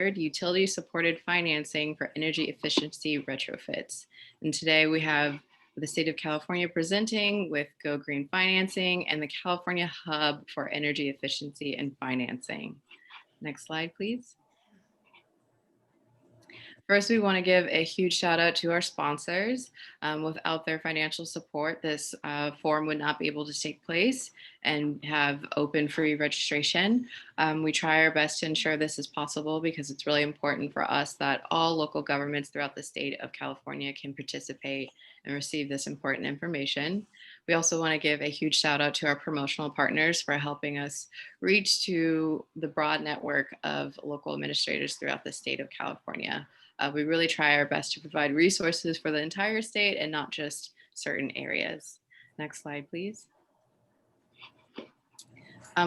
Utility Supported Financing for Energy Efficiency Retrofits. And today we have the State of California presenting with Go Green Financing and the California Hub for Energy Efficiency and Financing. Next slide, please. First, we want to give a huge shout out to our sponsors. Without their financial support, this forum would not be able to take place and have open free registration. We try our best to ensure this is possible because it's really important for us that all local governments throughout the state of California can participate and receive this important information. We also want to give a huge shout out to our promotional partners for helping us reach to the broad network of local administrators throughout the state of California. We really try our best to provide resources for the entire state and not just certain areas. Next slide, please.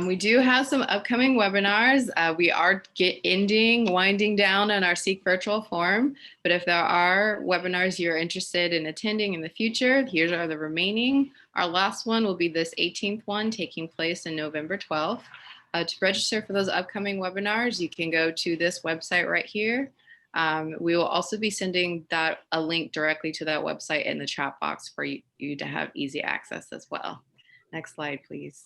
We do have some upcoming webinars. We are winding down on our SEEC virtual forum, but if there are webinars you're interested in attending in the future, here are the remaining. Our last one will be this 18th one taking place in November 12th. To register for those upcoming webinars, you can go to this website right here. We will also be sending a link directly to that website in the chat box for you to have easy access as well. Next slide, please.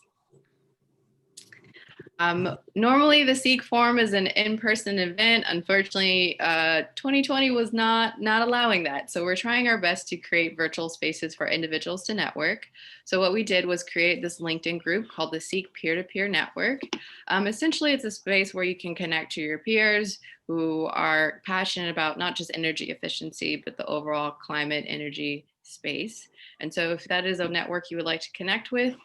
Normally the SEEC forum is an in-person event. Unfortunately, 2020 was not allowing that. So we're trying our best to create virtual spaces for individuals to network. So what we did was create this LinkedIn group called the SEEC Peer-to-Peer Network. Essentially, it's a space where you can connect to your peers who are passionate about not just energy efficiency, but the overall climate energy space. And so if that is a network you would like to connect with,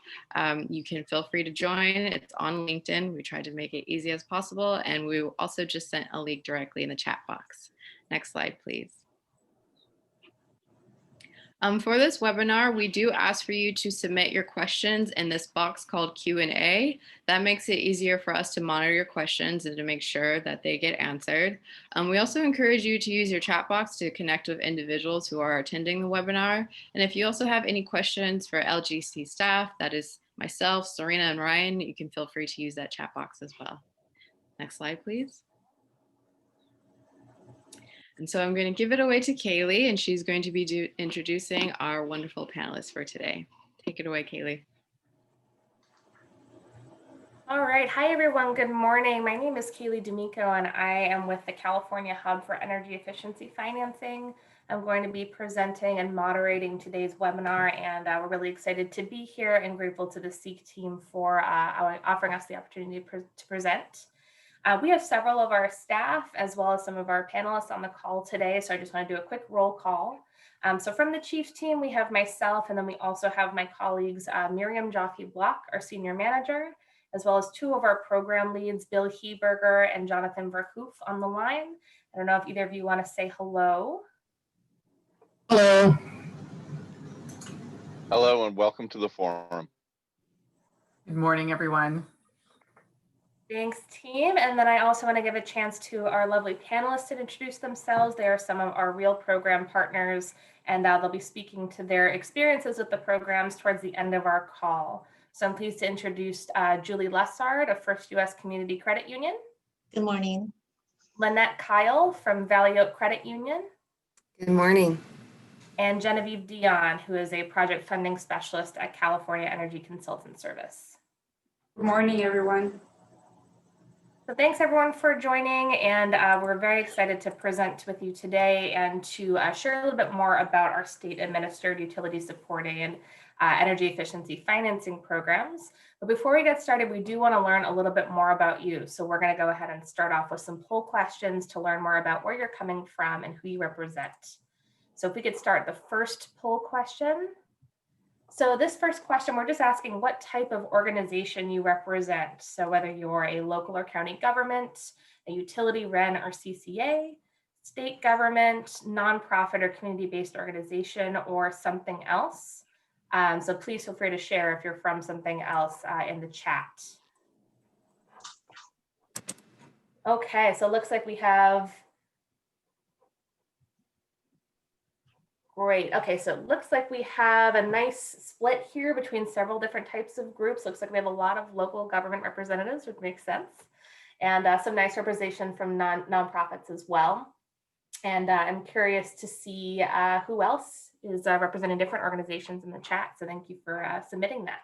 you can feel free to join. It's on LinkedIn. We tried to make it easy as possible. And we also just sent a link directly in the chat box. Next slide, please. For this webinar, we do ask for you to submit your questions in this box called Q&A. That makes it easier for us to monitor your questions and to make sure that they get answered. We also encourage you to use your chat box to connect with individuals who are attending the webinar. And if you also have any questions for LGC staff, that is myself, Serena, and Ryan, you can feel free to use that chat box as well. Next slide, please. And so I'm going to give it away to Kaylee, and she's going to be introducing our wonderful panelists for today. Take it away, Kaylee. All right. Hi, everyone. Good morning. My name is Kaylee D'Amico, and I am with the California Hub for Energy Efficiency Financing. I'm going to be presenting and moderating today's webinar, and we're really excited to be here and grateful to the SEEC team for offering us the opportunity to present. We have several of our staff as well as some of our panelists on the call today, so I just want to do a quick roll call. So from the Chiefs team, we have myself, and then we also have my colleagues, Miriam Jaffe-Block, our senior manager, as well as two of our program leads, Bill Heberger and Jonathan Verhoof on the line. I don't know if either of you want to say hello. Hello. Hello, and welcome to the forum. Good morning, everyone. Thanks, team. And then I also want to give a chance to our lovely panelists to introduce themselves. They are some of our real program partners, and they'll be speaking to their experiences with the programs towards the end of our call. So I'm pleased to introduce Julie Lessard of First U.S. Community Credit Union. Good morning. Lynette Kyle from Valley Oak Credit Union. Good morning. And Genevieve Dion, who is a project funding specialist at California Energy Consultant Service. Good morning, everyone. So thanks everyone for joining, and we're very excited to present with you today and to share a little bit more about our state-administered utility supporting and energy efficiency financing programs. But before we get started, we do want to learn a little bit more about you. So we're going to go ahead and start off with some poll questions to learn more about where you're coming from and who you represent. So if we could start the first poll question. So this first question, we're just asking what type of organization you represent. So whether you're a local or county government, a utility, REN, or CCA, state government, nonprofit or community-based organization, or something else. So please feel free to share if you're from something else in the chat. Okay, so it looks like we have great. Okay, so it looks like we have a nice split here between several different types of groups. Looks like we have a lot of local government representatives, which makes sense. and some nice representation from nonprofits as well. And I'm curious to see who else is representing different organizations in the chat. So thank you for submitting that.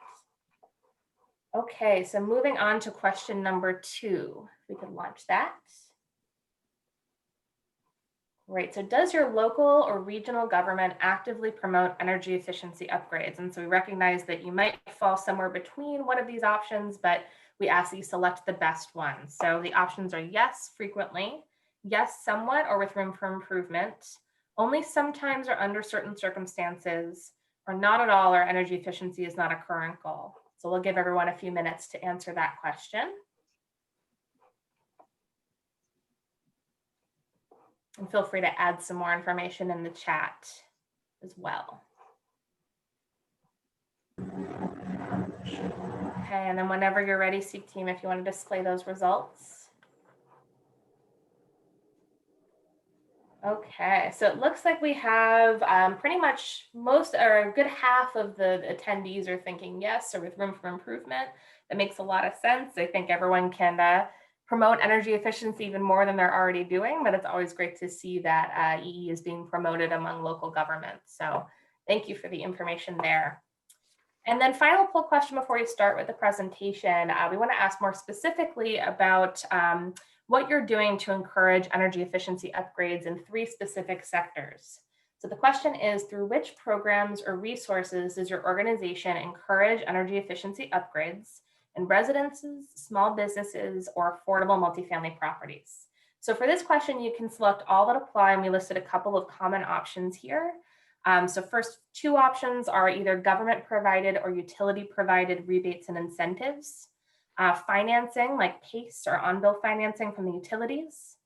Okay, so moving on to question number 2, if we could launch that. Right, so does your local or regional government actively promote energy efficiency upgrades? And so we recognize that you might fall somewhere between one of these options, but we ask that you select the best one. So the options are yes, frequently, yes, somewhat, or with room for improvement, only sometimes or under certain circumstances, or not at all, or energy efficiency is not a current goal. So we'll give everyone a few minutes to answer that question. And feel free to add some more information in the chat as well. Okay, and then whenever you're ready, SEEC team, if you want to display those results. Okay, so it looks like we have pretty much most or a good half of the attendees are thinking yes or with room for improvement. That makes a lot of sense. I think everyone can promote energy efficiency even more than they're already doing, but it's always great to see that EE is being promoted among local governments. So thank you for the information there. And then final poll question before you start with the presentation, we want to ask more specifically about what you're doing to encourage energy efficiency upgrades in 3 specific sectors. So the question is, through which programs or resources does your organization encourage energy efficiency upgrades in residences, small businesses, or affordable multifamily properties? So for this question, you can select all that apply, and we listed a couple of common options here. So first 2 options are either government provided or utility provided rebates and incentives, financing like PACE or on-bill financing from the utilities,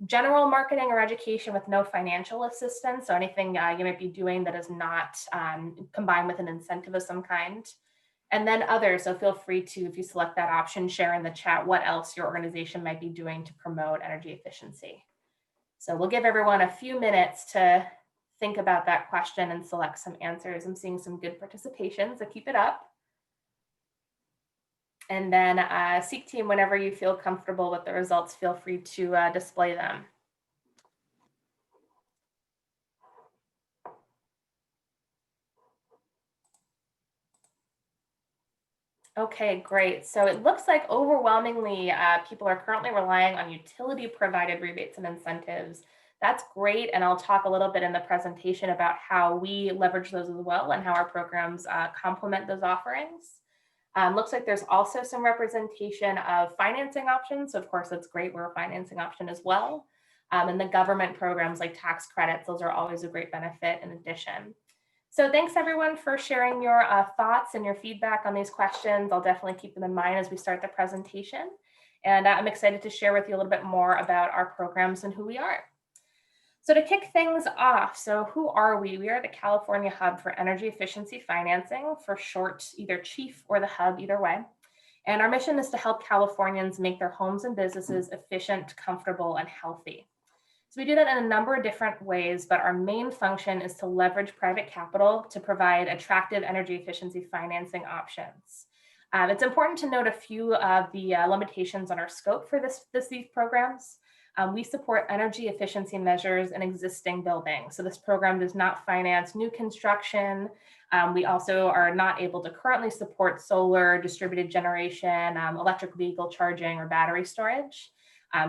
general marketing or education with no financial assistance, so anything you might be doing that is not combined with an incentive of some kind, and then others. So feel free to, if you select that option, share in the chat what else your organization might be doing to promote energy efficiency. So we'll give everyone a few minutes to think about that question and select some answers. I'm seeing some good participation, so keep it up. And then SEEC team, whenever you feel comfortable with the results, feel free to display them. Okay, great. So it looks like overwhelmingly people are currently relying on utility provided rebates and incentives. That's great. And I'll talk a little bit in the presentation about how we leverage those as well and how our programs complement those offerings. Looks like there's also some representation of financing options. So of course, that's great. We're a financing option as well. And the government programs like tax credits, those are always a great benefit in addition. So thanks everyone for sharing your thoughts and your feedback on these questions. I'll definitely keep them in mind as we start the presentation. And I'm excited to share with you a little bit more about our programs and who we are. So to kick things off, so who are we? We are the California Hub for Energy Efficiency Financing, for short, either CHIEF or the Hub, either way. And our mission is to help Californians make their homes and businesses efficient, comfortable, and healthy. So we do that in a number of different ways, but our main function is to leverage private capital to provide attractive energy efficiency financing options. It's important to note a few of the limitations on our scope for these programs. We support energy efficiency measures in existing buildings. So this program does not finance new construction. We also are not able to currently support solar, distributed generation, electric vehicle charging, or battery storage.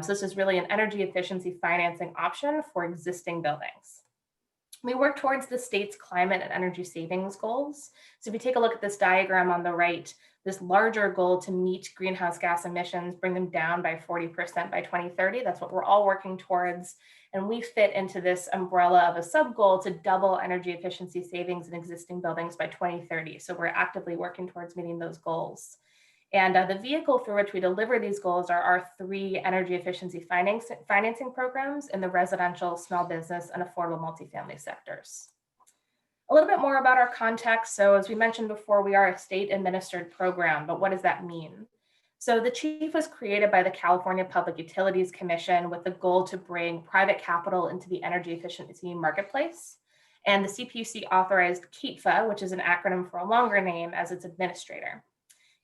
So this is really an energy efficiency financing option for existing buildings. We work towards the state's climate and energy savings goals. So if you take a look at this diagram on the right, this larger goal to meet greenhouse gas emissions, bring them down by 40% by 2030, that's what we're all working towards. And we fit into this umbrella of a sub-goal to double energy efficiency savings in existing buildings by 2030. So we're actively working towards meeting those goals. And the vehicle through which we deliver these goals are our 3 energy efficiency financing programs in the residential, small business, and affordable multifamily sectors. A little bit more about our context. So as we mentioned before, we are a state-administered program, but what does that mean? So the CHIEF was created by the California Public Utilities Commission with the goal to bring private capital into the energy efficiency marketplace. And the CPUC authorized CAETFA, which is an acronym for a longer name, as its administrator.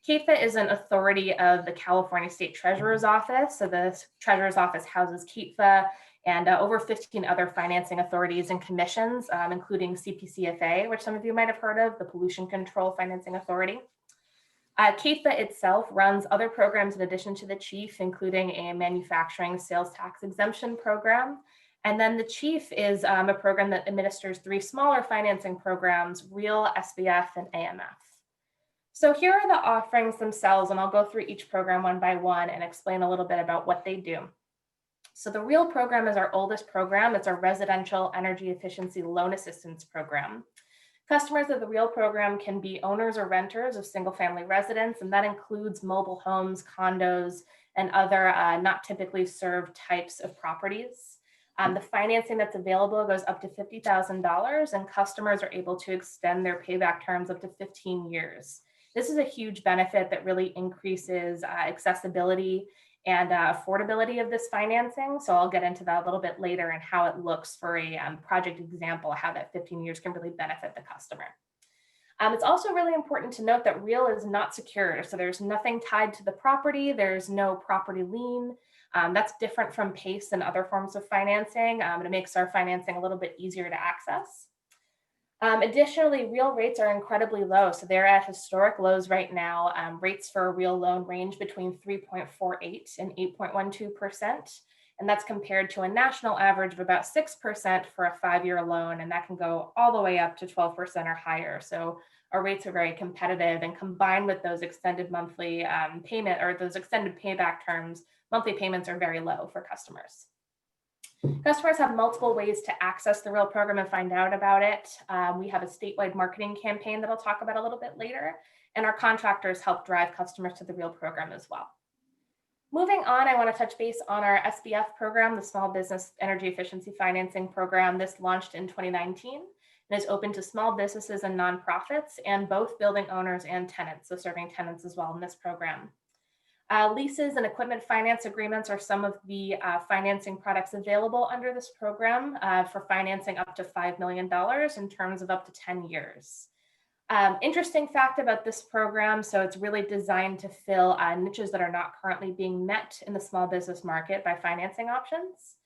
CAFA is an authority of the California State Treasurer's Office. So the Treasurer's Office houses CAFA and over 15 other financing authorities and commissions, including CPCFA, which some of you might have heard of, the Pollution Control Financing Authority. CAFA itself runs other programs in addition to the chief, including a manufacturing sales tax exemption program. And then the chief is a program that administers 3 smaller financing programs, REAL, Sbf, and AMF. So here are the offerings themselves, and I'll go through each program one by one and explain a little bit about what they do. So the REAL program is our oldest program. It's a residential energy efficiency loan assistance program. Customers of the REAL program can be owners or renters of single-family residents, and that includes mobile homes, condos, and other not typically served types of properties. The financing that's available goes up to $50,000, and customers are able to extend their payback terms up to 15 years. This is a huge benefit that really increases accessibility and affordability of this financing. So I'll get into that a little bit later and how it looks for a project example, how that 15 years can really benefit the customer. It's also really important to note that REAL is not secured. So there's nothing tied to the property. There's no property lien. That's different from PACE and other forms of financing. It makes our financing a little bit easier to access. Additionally, REAL rates are incredibly low. So they're at historic lows right now. Rates for a REAL loan range between 3.48 and 8.12%. And that's compared to a national average of about 6% for a 5-year loan. And that can go all the way up to 12% or higher. So our rates are very competitive, and combined with those extended monthly payment or those extended payback terms, monthly payments are very low for customers. Customers have multiple ways to access the REAL program and find out about it. We have a statewide marketing campaign that I'll talk about a little bit later, and our contractors help drive customers to the REAL program as well. Moving on, I want to touch base on our Sbf program, the Small Business Energy Efficiency Financing Program. This launched in 2019 and is open to small businesses and nonprofits, and both building owners and tenants, so serving tenants as well in this program. Leases and equipment finance agreements are some of the financing products available under this program for financing up to $5 million in terms of up to 10 years. Interesting fact about this program, so it's really designed to fill niches that are not currently being met in the small business market by financing options.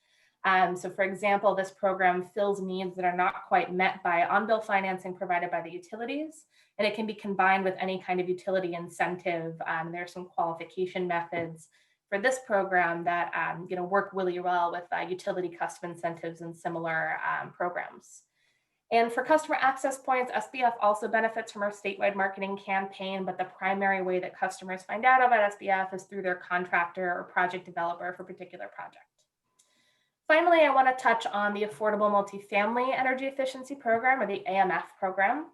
So for example, this program fills needs that are not quite met by on-bill financing provided by the utilities, and it can be combined with any kind of utility incentive. There are some qualification methods for this program that work really well with utility custom incentives and similar programs. And for customer access points, Sbf also benefits from our statewide marketing campaign, but the primary way that customers find out about Sbf is through their contractor or project developer for a particular project. Finally, I want to touch on the Affordable Multifamily Energy Efficiency Program, or the AMF program.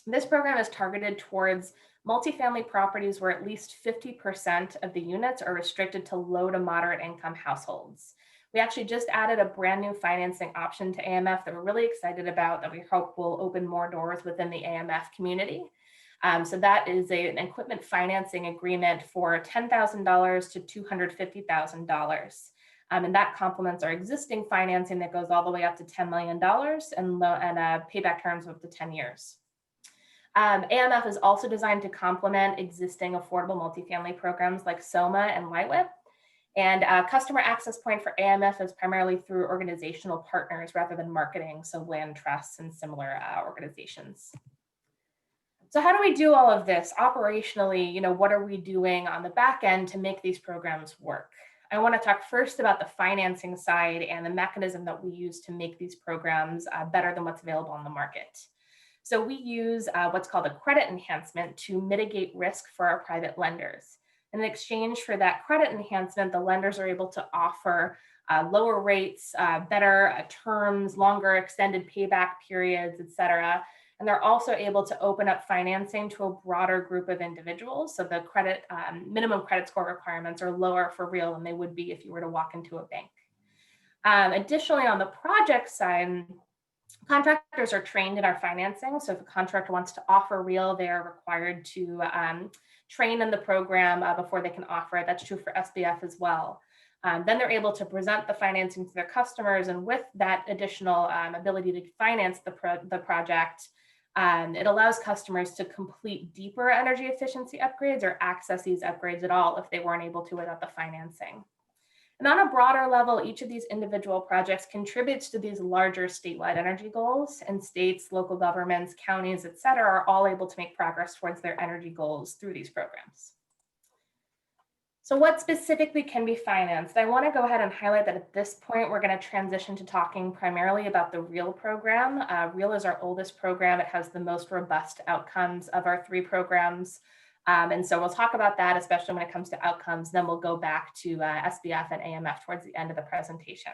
This program is targeted towards multifamily properties where at least 50% of the units are restricted to low to moderate income households. We actually just added a brand new financing option to AMF that we're really excited about, that we hope will open more doors within the AMF community. So that is an equipment financing agreement for $10,000 to $250,000. And that complements our existing financing that goes all the way up to $10 million and payback terms of up to 10 years. AMF is also designed to complement existing affordable multifamily programs like SOMA and LIWIP. And customer access point for AMF is primarily through organizational partners rather than marketing, so land trusts and similar organizations. So how do we do all of this operationally? What are we doing on the back end to make these programs work? I want to talk first about the financing side and the mechanism that we use to make these programs better than what's available on the market. So we use what's called a credit enhancement to mitigate risk for our private lenders. In exchange for that credit enhancement, the lenders are able to offer lower rates, better terms, longer extended payback periods, et cetera. And they're also able to open up financing to a broader group of individuals. So the credit minimum credit score requirements are lower for REAL than they would be if you were to walk into a bank. Additionally, on the project side, contractors are trained in our financing. So if a contractor wants to offer REAL, they are required to train in the program before they can offer it. That's true for Sbf as well. Then they're able to present the financing to their customers, and with that additional ability to finance the project, It allows customers to complete deeper energy efficiency upgrades or access these upgrades at all if they weren't able to without the financing. And on a broader level, each of these individual projects contributes to these larger statewide energy goals, and states, local governments, counties, et cetera, are all able to make progress towards their energy goals through these programs. So what specifically can be financed? I want to go ahead and highlight that at this point, we're going to transition to talking primarily about the REAL program. REAL is our oldest program. It has the most robust outcomes of our 3 programs. And so we'll talk about that, especially when it comes to outcomes. Then we'll go back to Sbf and Amf towards the end of the presentation.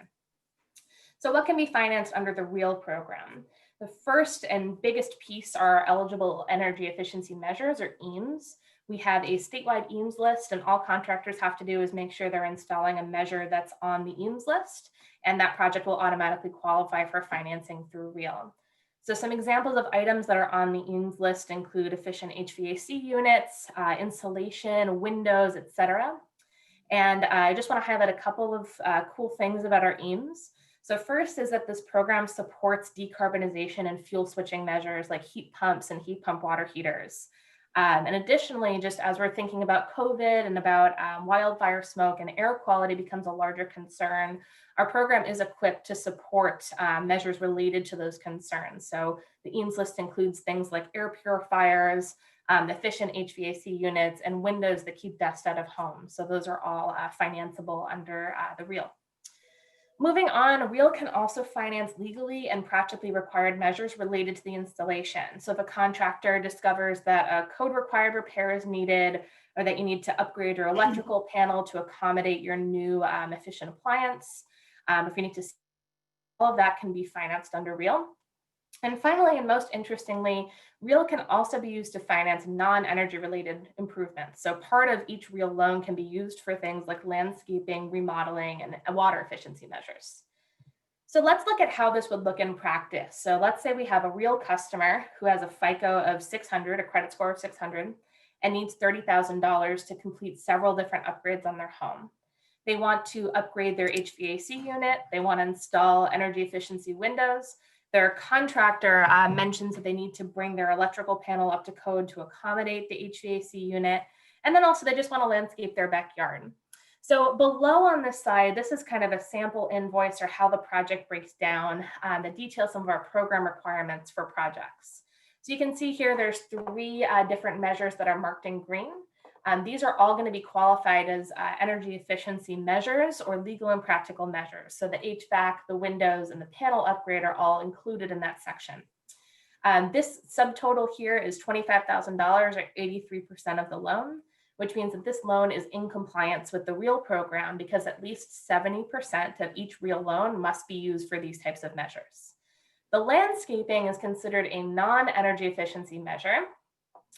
So what can be financed under the REAL program? The first and biggest piece are eligible energy efficiency measures, or EEMs. We have a statewide EEMs list, and all contractors have to do is make sure they're installing a measure that's on the EEMs list, and that project will automatically qualify for financing through REAL. So some examples of items that are on the EEMs list include efficient HVAC units, insulation, windows, et cetera. And I just want to highlight a couple of cool things about our EEMs. So first is that this program supports decarbonization and fuel switching measures like heat pumps and heat pump water heaters. And additionally, just as we're thinking about COVID and about wildfire smoke and air quality becomes a larger concern, our program is equipped to support measures related to those concerns. So the EEMs list includes things like air purifiers, efficient HVAC units, and windows that keep dust out of homes. So those are all financeable under the REAL. Moving on, REAL can also finance legally and practically required measures related to the installation. So if a contractor discovers that a code required repair is needed, or that you need to upgrade your electrical panel to accommodate your new efficient appliance, if you need to, all of that can be financed under REAL. And finally, and most interestingly, REAL can also be used to finance non-energy related improvements. So part of each REAL loan can be used for things like landscaping, remodeling, and water efficiency measures. So let's look at how this would look in practice. So let's say we have a REAL customer who has a FICO of 600, a credit score of 600, and needs $30,000 to complete several different upgrades on their home. They want to upgrade their HVAC unit. They want to install energy efficiency windows. Their contractor mentions that they need to bring their electrical panel up to code to accommodate the HVAC unit. And then also they just want to landscape their backyard. So below on this side, this is kind of a sample invoice or how the project breaks down that details some of our program requirements for projects. So you can see here, there's 3 different measures that are marked in green. These are all going to be qualified as energy efficiency measures or legal and practical measures. So the HVAC, the windows, and the panel upgrade are all included in that section. This subtotal here is $25,000 or 83% of the loan, which means that this loan is in compliance with the REAL program because at least 70% of each REAL loan must be used for these types of measures. The landscaping is considered a non-energy efficiency measure.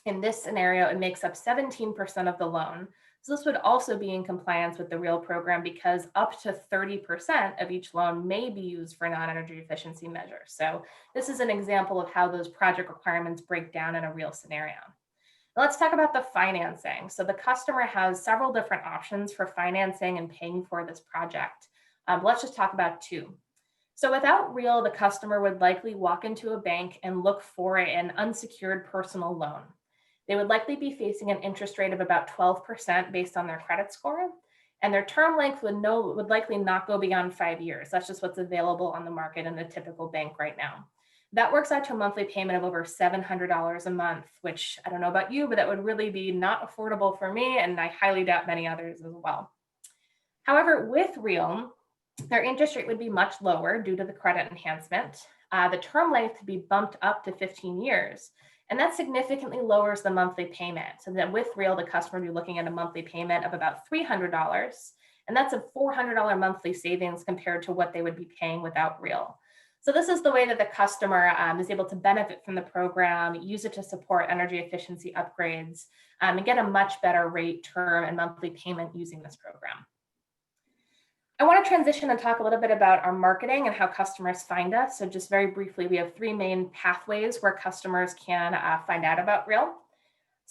In this scenario, it makes up 17% of the loan. So this would also be in compliance with the REAL program because up to 30% of each loan may be used for non-energy efficiency measures. So this is an example of how those project requirements break down in a REAL scenario. Now let's talk about the financing. So the customer has several different options for financing and paying for this project. Let's just talk about 2. So without REAL, the customer would likely walk into a bank and look for an unsecured personal loan. They would likely be facing an interest rate of about 12% based on their credit score, and their term length would likely not go beyond 5 years. That's just what's available on the market in a typical bank right now. That works out to a monthly payment of over $700 a month, which I don't know about you, but that would really be not affordable for me, and I highly doubt many others as well. However, with REAL, their interest rate would be much lower due to the credit enhancement. The term length could be bumped up to 15 years. And that significantly lowers the monthly payment. So that with REAL, the customer would be looking at a monthly payment of about $300. And that's a $400 monthly savings compared to what they would be paying without REAL. So this is the way that the customer is able to benefit from the program, use it to support energy efficiency upgrades, and get a much better rate, term, and monthly payment using this program. I want to transition and talk a little bit about our marketing and how customers find us. So just very briefly, we have 3 main pathways where customers can find out about REAL.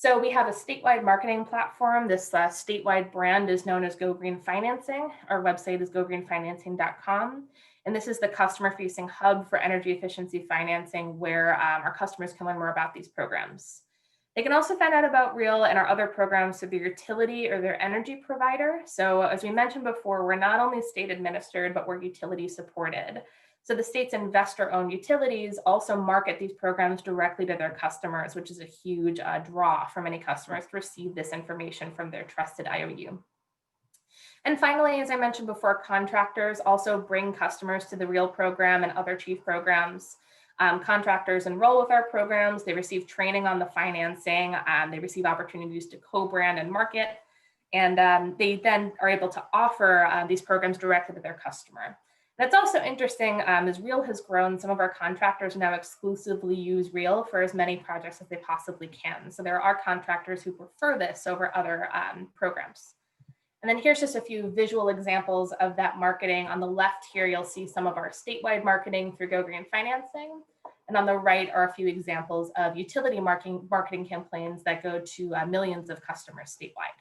So we have a statewide marketing platform. This statewide brand is known as Go Green Financing. Our website is gogreenfinancing.com. And this is the customer-facing hub for energy efficiency financing where our customers can learn more about these programs. They can also find out about REAL and our other programs through their utility or their energy provider. So as we mentioned before, we're not only state administered, but we're utility supported. So the state's investor-owned utilities also market these programs directly to their customers, which is a huge draw for many customers to receive this information from their trusted IOU. And finally, as I mentioned before, contractors also bring customers to the REAL program and other chief programs. Contractors enroll with our programs, they receive training on the financing, they receive opportunities to co-brand and market, and they then are able to offer these programs directly to their customer. That's also interesting as REAL has grown, some of our contractors now exclusively use REAL for as many projects as they possibly can. So there are contractors who prefer this over other programs. And then here's just a few visual examples of that marketing. On the left here, you'll see some of our statewide marketing through Go Green Financing. And on the right are a few examples of utility marketing campaigns that go to millions of customers statewide.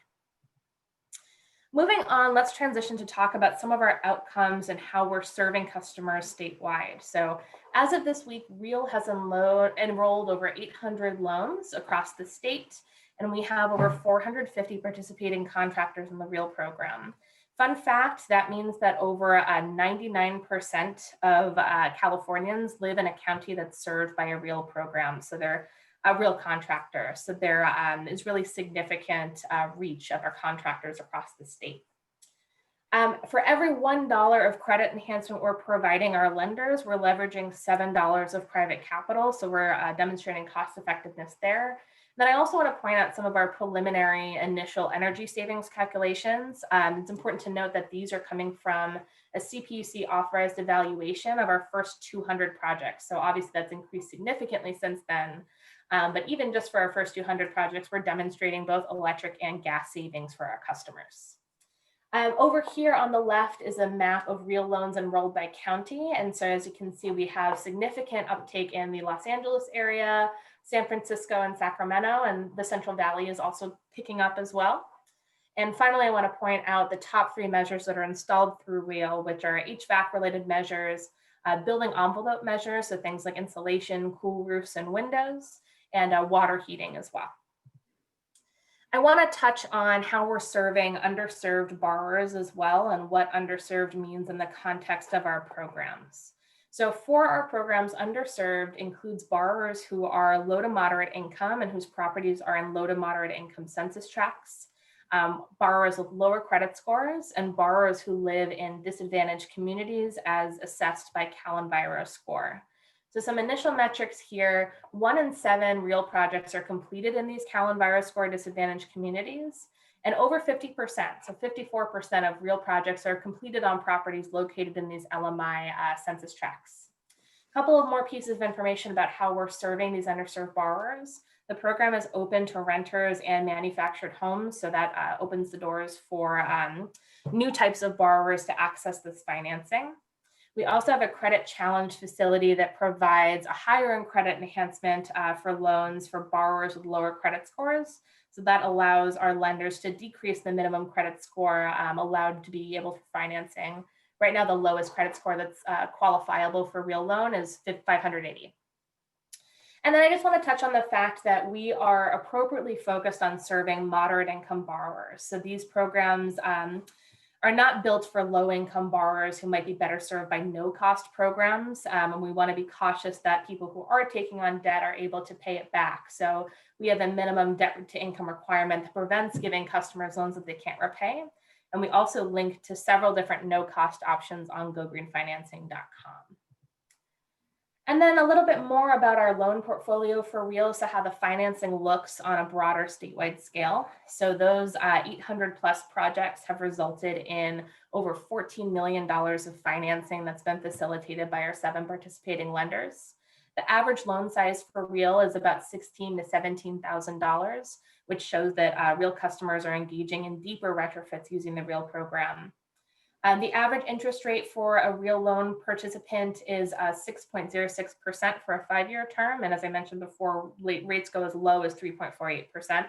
Moving on, let's transition to talk about some of our outcomes and how we're serving customers statewide. So as of this week, REAL has enrolled over 800 loans across the state, and we have over 450 participating contractors in the REAL program. Fun fact, that means that over 99% of Californians live in a county that's served by a REAL program. So they're a REAL contractor. So there is really significant reach of our contractors across the state. For every $1 of credit enhancement we're providing our lenders, we're leveraging $7 of private capital. So we're demonstrating cost effectiveness there. Then I also want to point out some of our preliminary initial energy savings calculations. It's important to note that these are coming from a CPUC authorized evaluation of our first 200 projects. So obviously that's increased significantly since then. But even just for our first 200 projects, we're demonstrating both electric and gas savings for our customers. Over here on the left is a map of REAL loans enrolled by county. And so as you can see, we have significant uptake in the Los Angeles area, San Francisco and Sacramento, and the Central Valley is also picking up as well. And finally, I want to point out the top 3 measures that are installed through REAL, which are HVAC related measures, building envelope measures, so things like insulation, cool roofs and windows, and water heating as well. I want to touch on how we're serving underserved borrowers as well and what underserved means in the context of our programs. So for our programs, underserved includes borrowers who are low to moderate income and whose properties are in low to moderate income census tracts, borrowers with lower credit scores, and borrowers who live in disadvantaged communities as assessed by CalEnviro score. So some initial metrics here, 1 in 7 REAL projects are completed in these CalEnviro score disadvantaged communities, and over 50%, so 54% of REAL projects are completed on properties located in these LMI census tracts. A couple of more pieces of information about how we're serving these underserved borrowers. The program is open to renters and manufactured homes, so that opens the doors for new types of borrowers to access this financing. We also have a credit challenge facility that provides a higher end credit enhancement for loans for borrowers with lower credit scores. So that allows our lenders to decrease the minimum credit score allowed to be able for financing. Right now, the lowest credit score that's qualifiable for REAL loan is 580. And then I just want to touch on the fact that we are appropriately focused on serving moderate income borrowers. So these programs are not built for low-income borrowers who might be better served by no-cost programs. And we want to be cautious that people who are taking on debt are able to pay it back. So we have a minimum debt-to-income requirement that prevents giving customers loans that they can't repay. And we also link to several different no-cost options on gogreenfinancing.com. And then a little bit more about our loan portfolio for REAL, so how the financing looks on a broader statewide scale. So those 800 plus projects have resulted in over $14 million of financing that's been facilitated by our 7 participating lenders. The average loan size for REAL is about $16,000 to $17,000, which shows that REAL customers are engaging in deeper retrofits using the REAL program. The average interest rate for a real loan participant is 6.06% for a 5-year term. And as I mentioned before, rates go as low as 3.48%.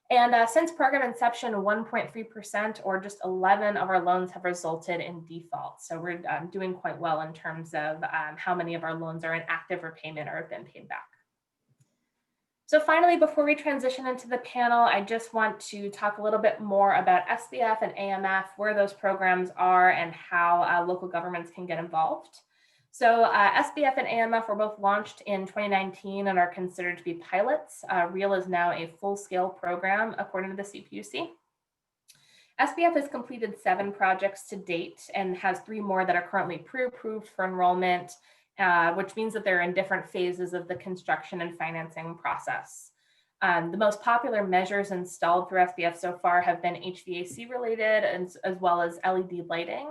And since program inception, 1.3% or just 11 of our loans have resulted in default. So we're doing quite well in terms of how many of our loans are in active repayment or have been paid back. So finally, before we transition into the panel, I just want to talk a little bit more about Sbf and AMF, where those programs are and how local governments can get involved. So Sbf and AMF were both launched in 2019 and are considered to be pilots. REAL is now a full-scale program according to the CPUC. Sbf has completed 7 projects to date and has 3 more that are currently pre-approved for enrollment, which means that they're in different phases of the construction and financing process. The most popular measures installed through Sbf so far have been HVAC related as well as LED lighting.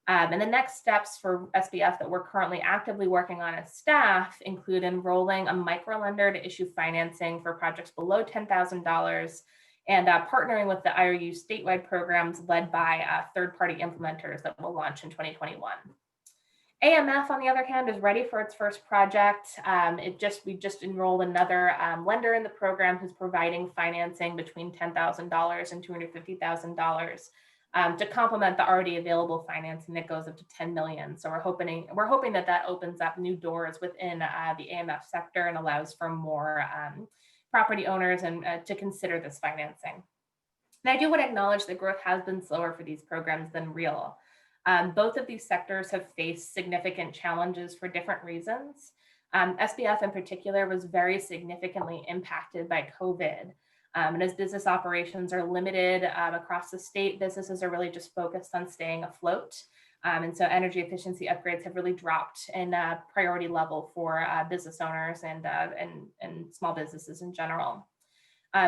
And the next steps for Sbf that we're currently actively working on as staff include enrolling a microlender to issue financing for projects below $10,000 and partnering with the IOU statewide programs led by third-party implementers that will launch in 2021. AMF, on the other hand, is ready for its first project. We just enrolled another lender in the program who's providing financing between $10,000 and $250,000 to complement the already available financing that goes up to $10 million. So we're hoping that opens up new doors within the AMF sector and allows for more property owners and to consider this financing. And I do want to acknowledge that growth has been slower for these programs than REAL. Both of these sectors have faced significant challenges for different reasons. Sbf in particular was very significantly impacted by COVID. And as business operations are limited across the state, businesses are really just focused on staying afloat. And so energy efficiency upgrades have really dropped in priority level for business owners and small businesses in general.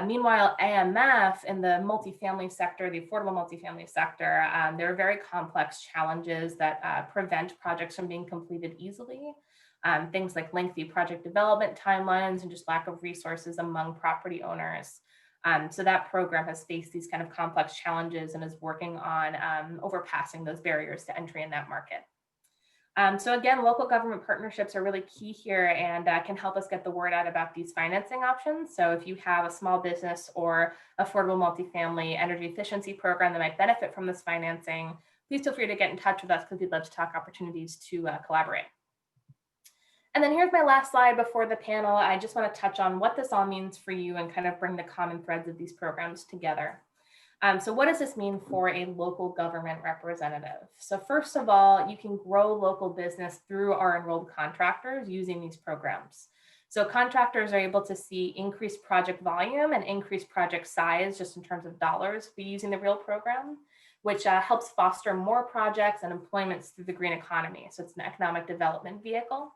Meanwhile, AMF in the multifamily sector, the affordable multifamily sector, there are very complex challenges that prevent projects from being completed easily. Things like lengthy project development timelines and just lack of resources among property owners. So that program has faced these kind of complex challenges and is working on overpassing those barriers to entry in that market. So again, local government partnerships are really key here and can help us get the word out about these financing options. So if you have a small business or affordable multifamily energy efficiency program that might benefit from this financing, please feel free to get in touch with us because we'd love to talk opportunities to collaborate. And then here's my last slide before the panel. I just want to touch on what this all means for you and kind of bring the common threads of these programs together. So what does this mean for a local government representative? So first of all, you can grow local business through our enrolled contractors using these programs. So contractors are able to see increased project volume and increased project size just in terms of dollars for using the REAL program, which helps foster more projects and employments through the green economy. So it's an economic development vehicle.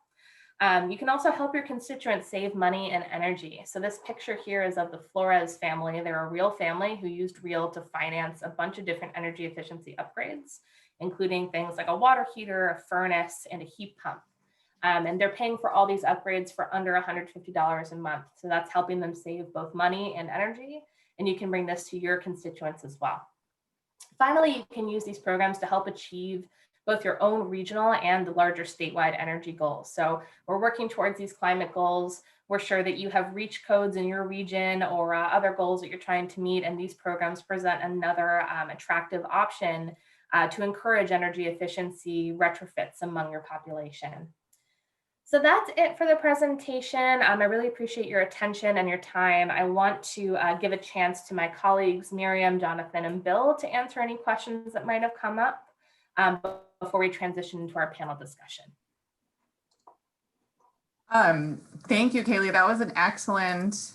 You can also help your constituents save money and energy. So this picture here is of the Flores family. They're a REAL family who used REAL to finance a bunch of different energy efficiency upgrades, including things like a water heater, a furnace, and a heat pump. And they're paying for all these upgrades for under $150 a month. So that's helping them save both money and energy. And you can bring this to your constituents as well. Finally, you can use these programs to help achieve both your own regional and the larger statewide energy goals. So we're working towards these climate goals. We're sure that you have reach codes in your region or other goals that you're trying to meet, and these programs present another attractive option to encourage energy efficiency retrofits among your population. So that's it for the presentation. I really appreciate your attention and your time. I want to give a chance to my colleagues, Miriam, Jonathan, and Bill to answer any questions that might have come up before we transition into our panel discussion. Thank you, Kaylee. That was an excellent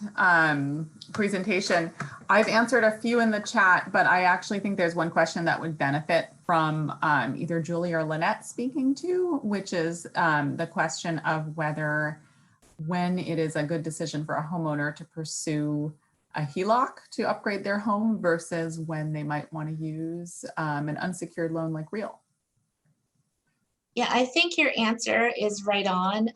presentation. I've answered a few in the chat, but I actually think there's one question that would benefit from either Julie or Lynette speaking to, which is the question of when it is a good decision for a homeowner to pursue a HELOC to upgrade their home versus when they might want to use an unsecured loan like REAL. Yeah, I think your answer is right on.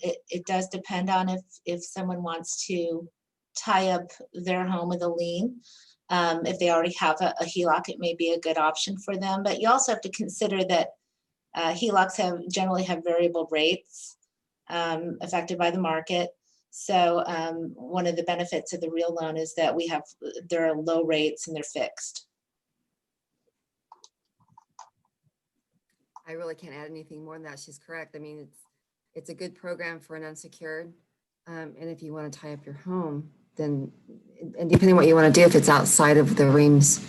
It does depend on if someone wants to tie up their home with a lien. If they already have a HELOC, it may be a good option for them. But you also have to consider that HELOCs generally have variable rates affected by the market. So one of the benefits of the real loan is that there are low rates and they're fixed. I really can't add anything more than that. She's correct. I mean, it's a good program for an unsecured. And if you want to tie up your home, then, and depending on what you want to do, if it's outside of the REAMS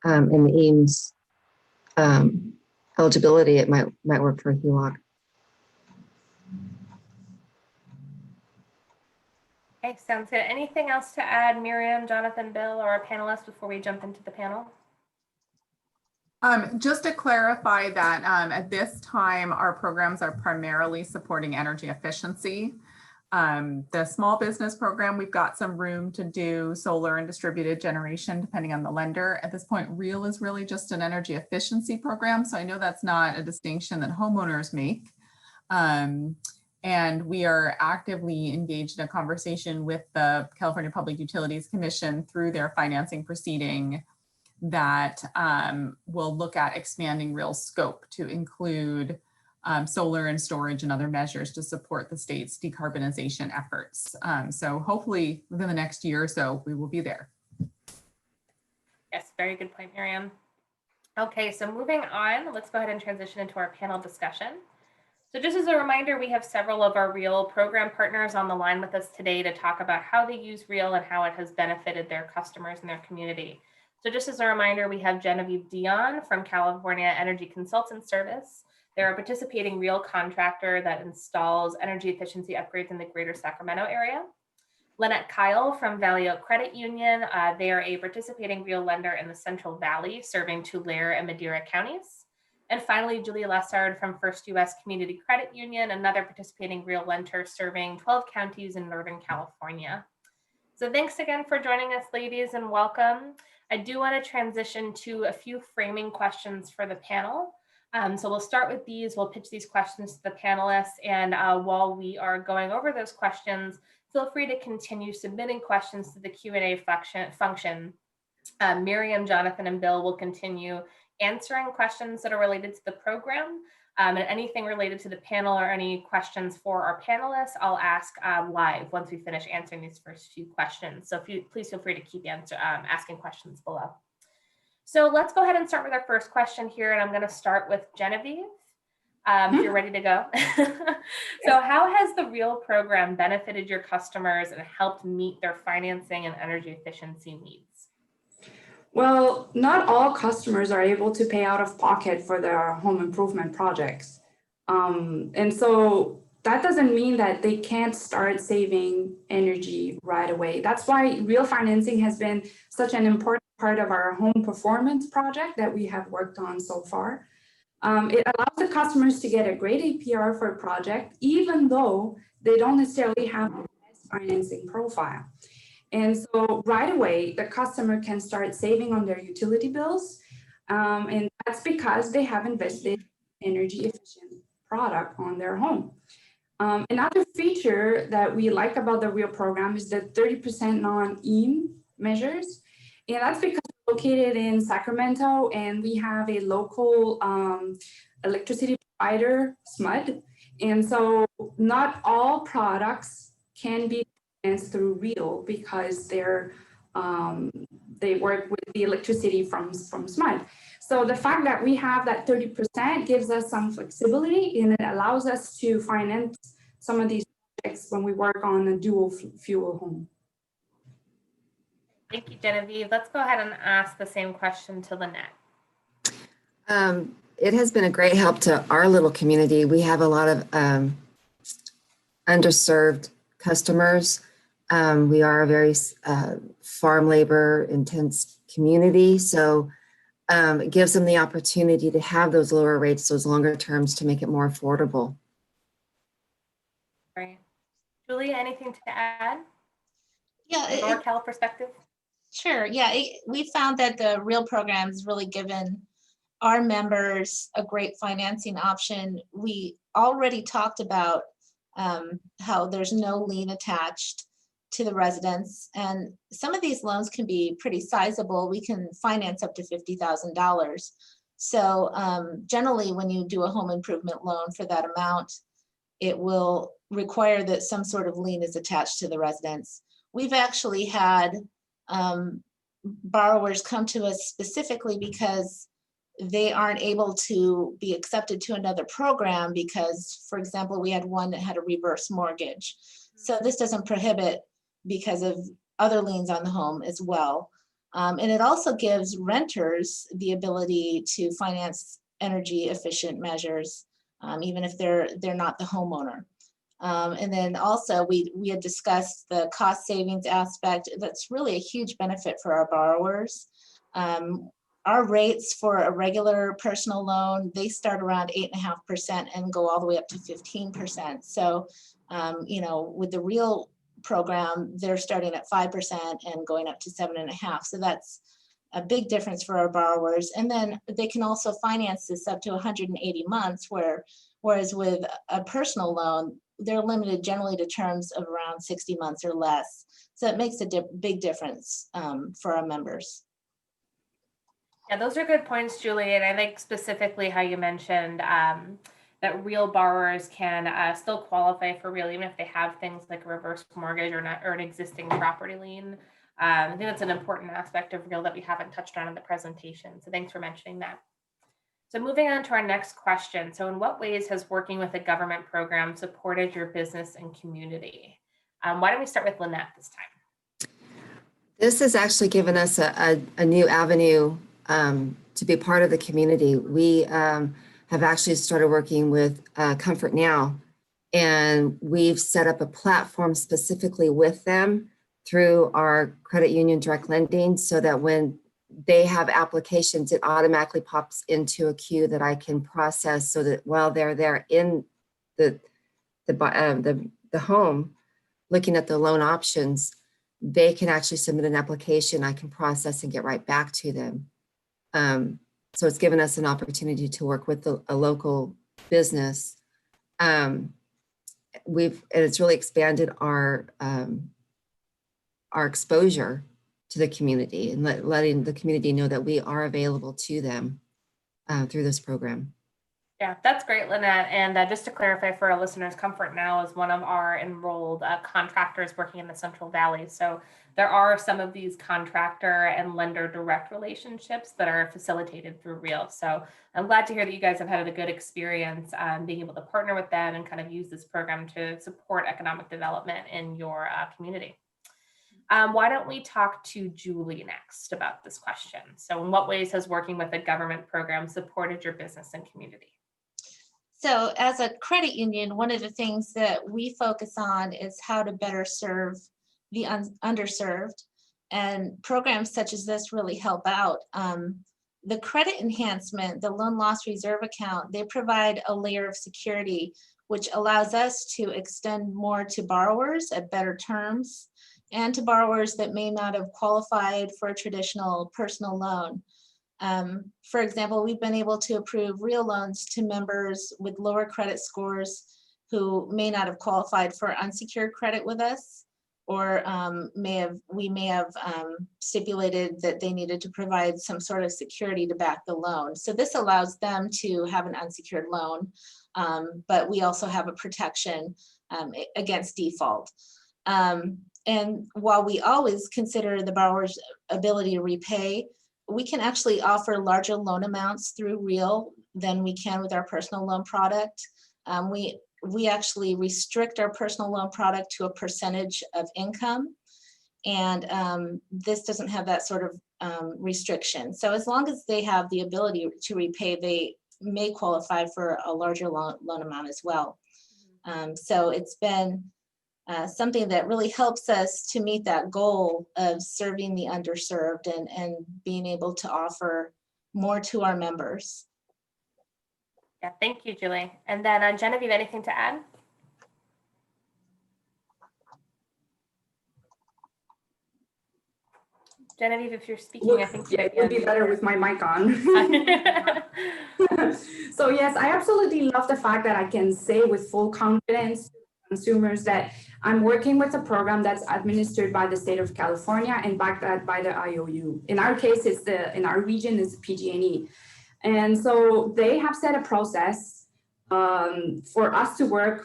and the EAMS eligibility, it might work for a HELOC. Okay, sounds good. Anything else to add, Miriam, Jonathan, Bill, or our panelists before we jump into the panel? Just to clarify that at this time, our programs are primarily supporting energy efficiency. The small business program, we've got some room to do solar and distributed generation, depending on the lender. At this point, REAL is really just an energy efficiency program. So I know that's not a distinction that homeowners make. And we are actively engaged in a conversation with the California Public Utilities Commission through their financing proceeding that will look at expanding REAL scope to include solar and storage and other measures to support the state's decarbonization efforts. So hopefully within the next year or so, we will be there. Yes, very good point, Miriam. Okay, so moving on, let's go ahead and transition into our panel discussion. So just as a reminder, we have several of our REAL program partners on the line with us today to talk about how they use REAL and how it has benefited their customers and their community. So just as a reminder, we have Genevieve Dion from California Energy Consultant Service. They're a participating REAL contractor that installs energy efficiency upgrades in the greater Sacramento area. Lynette Kyle from Valley Oak Credit Union. They are a participating REAL lender in the Central Valley, serving Tulare and Madera counties. And finally, Julie Lessard from First US Community Credit Union, another participating REAL lender serving 12 counties in Northern California. So thanks again for joining us, ladies, and welcome. I do want to transition to a few framing questions for the panel. So we'll start with these. We'll pitch these questions to the panelists. And while we are going over those questions, feel free to continue submitting questions to the Q&A function. Miriam, Jonathan, and Bill will continue answering questions that are related to the program. And anything related to the panel or any questions for our panelists, I'll ask live once we finish answering these first few questions. So please feel free to keep asking questions below. So let's go ahead and start with our first question here. And I'm going to start with Genevieve, if you're ready to go. So how has the REAL program benefited your customers and helped meet their financing and energy efficiency needs? Well, not all customers are able to pay out of pocket for their home improvement projects. And so that doesn't mean that they can't start saving energy right away. That's why REAL financing has been such an important part of our home performance project that we have worked on so far. It allows the customers to get a great APR for a project, even though they don't necessarily have the best financing profile. And so right away, the customer can start saving on their utility bills. And that's because they have invested in energy efficient product on their home. Another feature that we like about the REAL program is the 30% non-EAM measures. And that's because we're located in Sacramento and we have a local electricity provider, SMUD. And so not all products can be through REAL because they work with the electricity from SMUD. So the fact that we have that 30% gives us some flexibility and it allows us to finance some of these projects when we work on a dual fuel home. Thank you, Genevieve. Let's go ahead and ask the same question to Lynette. It has been a great help to our little community. We have a lot of underserved customers. We are a very farm labor intense community. So it gives them the opportunity to have those lower rates, those longer terms to make it more affordable. Great. Julia, anything to add? Yeah, From our Cal perspective? Sure. Yeah, we found that the REAL program has really given our members a great financing option. We already talked about how there's no lien attached. to the residents. And some of these loans can be pretty sizable. We can finance up to $50,000. So generally, when you do a home improvement loan for that amount, it will require that some sort of lien is attached to the residence. We've actually had borrowers come to us specifically because they aren't able to be accepted to another program because, for example, we had one that had a reverse mortgage. So this doesn't prohibit because of other liens on the home as well. And it also gives renters the ability to finance energy efficient measures, even if they're not the homeowner. And then also we had discussed the cost savings aspect. That's really a huge benefit for our borrowers. Our rates for a regular personal loan, they start around 8.5% and go all the way up to 15%. So, you know, with the real program, they're starting at 5% and going up to 7.5%. So that's a big difference for our borrowers. And then they can also finance this up to 180 months, whereas with a personal loan, they're limited generally to terms of around 60 months or less. So it makes a big difference for our members. Yeah, those are good points, Julie. And I think specifically how you mentioned that real borrowers can still qualify for real, even if they have things like a reverse mortgage or an existing property lien. I think that's an important aspect of real that we haven't touched on in the presentation. So thanks for mentioning that. So moving on to our next question. So in what ways has working with a government program supported your business and community? Why don't we start with Lynette this time? This has actually given us a new avenue to be part of the community. We have actually started working with Comfort Now, and we've set up a platform specifically with them through our credit union direct lending, so that when they have applications, it automatically pops into a queue that I can process, so that while they're there in the home looking at the loan options, they can actually submit an application. I can process and get right back to them. So it's given us an opportunity to work with a local business. It's really expanded our exposure to the community and letting the community know that we are available to them through this program. Yeah, that's great, Lynette. And just to clarify for our listeners, Comfort Now is one of our enrolled contractors working in the Central Valley. So there are some of these contractor and lender direct relationships that are facilitated through Real. So I'm glad to hear that you guys have had a good experience being able to partner with them and kind of use this program to support economic development in your community. Why don't we talk to Julie next about this question? So in what ways has working with a government program supported your business and community? So as a credit union, one of the things that we focus on is how to better serve the underserved, and programs such as this really help out. The credit enhancement, the loan loss reserve account, they provide a layer of security, which allows us to extend more to borrowers at better terms and to borrowers that may not have qualified for a traditional personal loan. For example, we've been able to approve real loans to members with lower credit scores who may not have qualified for unsecured credit with us, or we may have stipulated that they needed to provide some sort of security to back the loan. So this allows them to have an unsecured loan, but we also have a protection against default. And while we always consider the borrower's ability to repay, we can actually offer larger loan amounts through Real than we can with our personal loan product. We actually restrict our personal loan product to a percentage of income, and this doesn't have that sort of restriction. So as long as they have the ability to repay, they may qualify for a larger loan amount as well. So it's been something that really helps us to meet that goal of serving the underserved and being able to offer more to our members. Yeah, thank you, Julie. And then Genevieve, anything to add? Genevieve, if you're speaking, I think it would be better with my mic on. So yes, I absolutely love the fact that I can say with full confidence consumers that I'm working with a program that's administered by the state of California and backed by the IOU. In our case, in our region is PG&E. And so they have set a process for us to work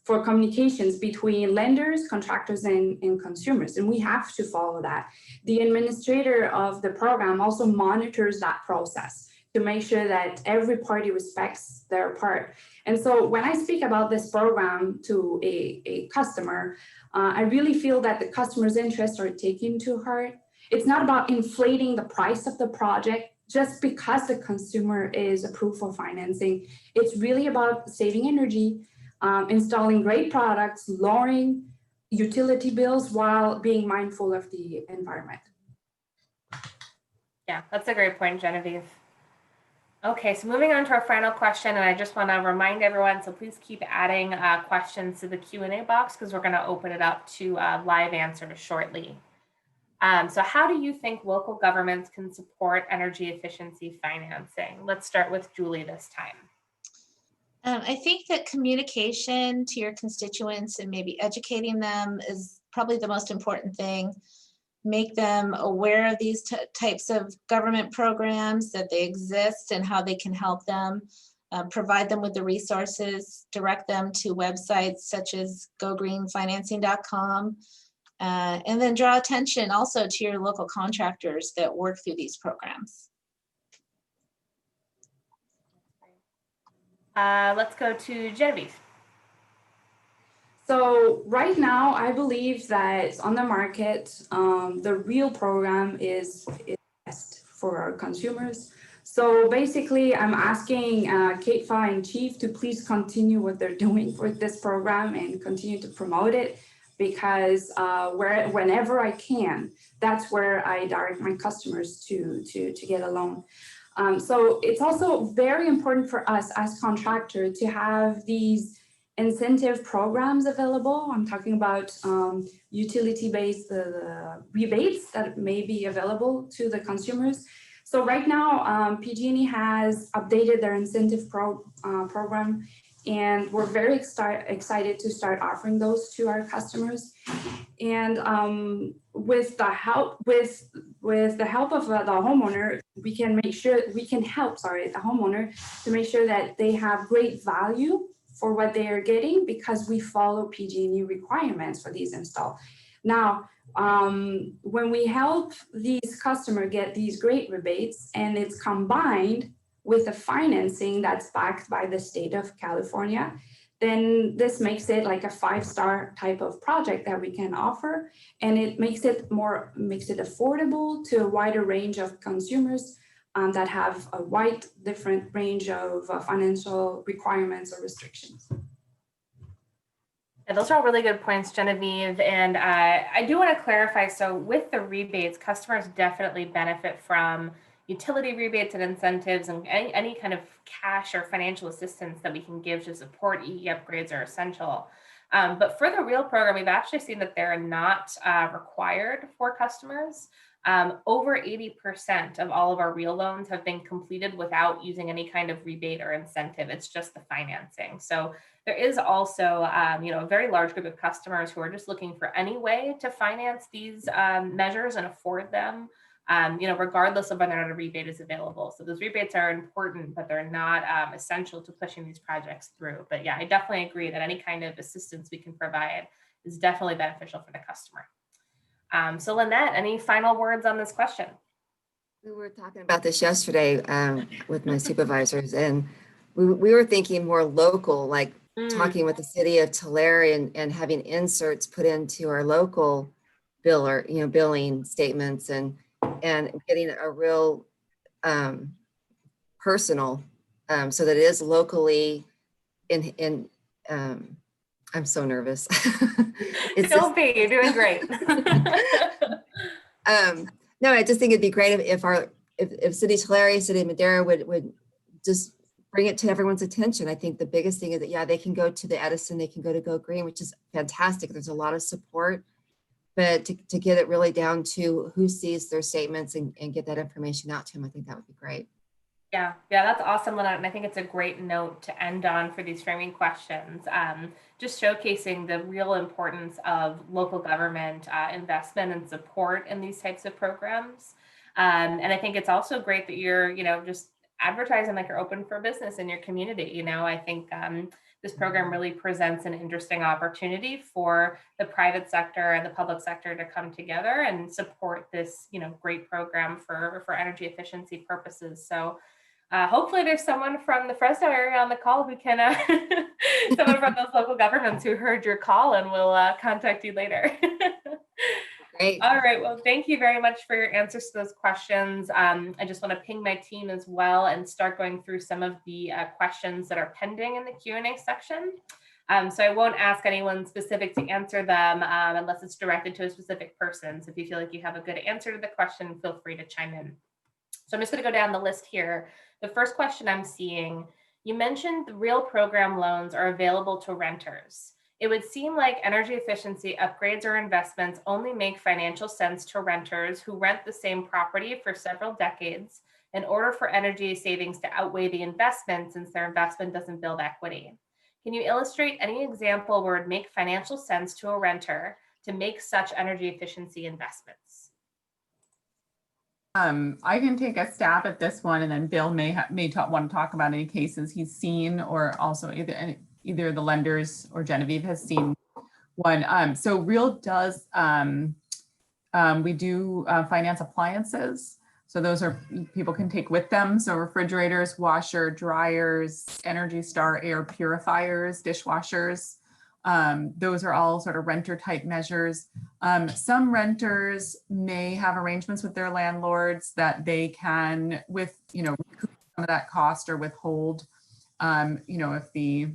for communications between lenders, contractors, and consumers. And we have to follow that. The administrator of the program also monitors that process to make sure that every party respects their part. And so when I speak about this program to a customer, I really feel that the customer's interests are taken to heart. It's not about inflating the price of the project just because the consumer is approved for financing. It's really about saving energy, installing great products, lowering utility bills while being mindful of the environment. Yeah, that's a great point, Genevieve. Okay, so moving on to our final question, and I just want to remind everyone, so please keep adding questions to the Q&A box because we're going to open it up to live answers shortly. So how do you think local governments can support energy efficiency financing? Let's start with Julie this time. I think that communication to your constituents and maybe educating them is probably the most important thing. Make them aware of these types of government programs, that they exist and how they can help them. Provide them with the resources, direct them to websites such as gogreenfinancing.com, and then draw attention also to your local contractors that work through these programs. Let's go to Genevieve. So right now, I believe that on the market, the real program is best for our consumers. So basically, I'm asking Kate Fa and Chief to please continue what they're doing for this program and continue to promote it, because whenever I can, that's where I direct my customers to get a loan. So it's also very important for us as contractors to have these incentive programs available. I'm talking about utility-based rebates that may be available to the consumers. So right now, PG&E has updated their incentive program, and we're very excited to start offering those to our customers. And with the help of the homeowner, we can help the homeowner to make sure that they have great value for what they are getting, because we follow PG&E requirements for these installs. Now, when we help these customers get these great rebates and it's combined with the financing that's backed by the state of California, then this makes it like a 5-star type of project that we can offer. And it makes it affordable to a wider range of consumers that have a wide different range of financial requirements or restrictions. Yeah, those are all really good points, Genevieve. And I do want to clarify, so with the rebates, customers definitely benefit from utility rebates and incentives, and any kind of cash or financial assistance that we can give to support EE upgrades are essential. But for the REAL program, we've actually seen that they're not required for customers. Over 80% of all of our REAL loans have been completed without using any kind of rebate or incentive. It's just the financing. So there is also, a very large group of customers who are just looking for any way to finance these measures and afford them, regardless of whether or not a rebate is available. So those rebates are important, but they're not essential to pushing these projects through. But yeah, I definitely agree that any kind of assistance we can provide is definitely beneficial for the customer. So Lynette, any final words on this question? We were talking about this yesterday with my supervisors, and we were thinking more local, like talking with the city of Tulare and having inserts put into our local billing statements and getting a real personal, so that it is locally in I'm so nervous. Don't be, you're doing great. No, I just think it'd be great if City Tulare, City of Madera would just bring it to everyone's attention. I think the biggest thing is that, yeah, they can go to the Edison, they can go to Go Green, which is fantastic. There's a lot of support, but to get it really down to who sees their statements and get that information out to them, I think that would be great. Yeah, that's awesome, Lynette, and I think it's a great note to end on for these framing questions. Just showcasing the real importance of local government investment and support in these types of programs. And I think it's also great that you're, just advertising like you're open for business in your community. I think this program really presents an interesting opportunity for the private sector and the public sector to come together and support this, great program for energy efficiency purposes. So hopefully there's someone from the Fresno area on the call who can, someone from those local governments who heard your call and will contact you later. Great. All right, well, thank you very much for your answers to those questions. I just want to ping my team as well and start going through some of the questions that are pending in the Q&A section. So I won't ask anyone specific to answer them unless it's directed to a specific person. So if you feel like you have a good answer to the question, feel free to chime in. So I'm just going to go down the list here. The first question I'm seeing, you mentioned the real program loans are available to renters. It would seem like energy efficiency upgrades or investments only make financial sense to renters who rent the same property for several decades in order for energy savings to outweigh the investment since their investment doesn't build equity. Can you illustrate any example where it would make financial sense to a renter to make such energy efficiency investments? I can take a stab at this one, and then Bill may want to talk about any cases he's seen, or also either the lenders or Genevieve has seen one. So Real does, we do finance appliances. So those are people can take with them. So refrigerators, washer, dryers, Energy Star air purifiers, dishwashers. Those are all sort of renter type measures. Some renters may have arrangements with their landlords that they can recoup some of that cost or withhold, if the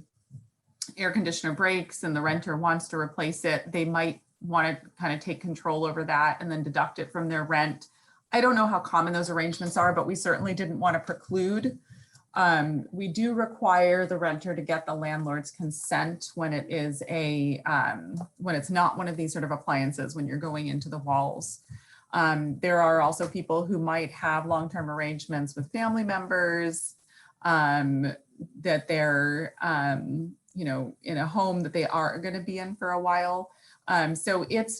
air conditioner breaks and the renter wants to replace it, they might want to kind of take control over that and then deduct it from their rent. I don't know how common those arrangements are, but we certainly didn't want to preclude. We do require the renter to get the landlord's consent when it is when it's not one of these sort of appliances, when you're going into the walls. There are also people who might have long-term arrangements with family members, that they're, in a home that they are going to be in for a while. So it's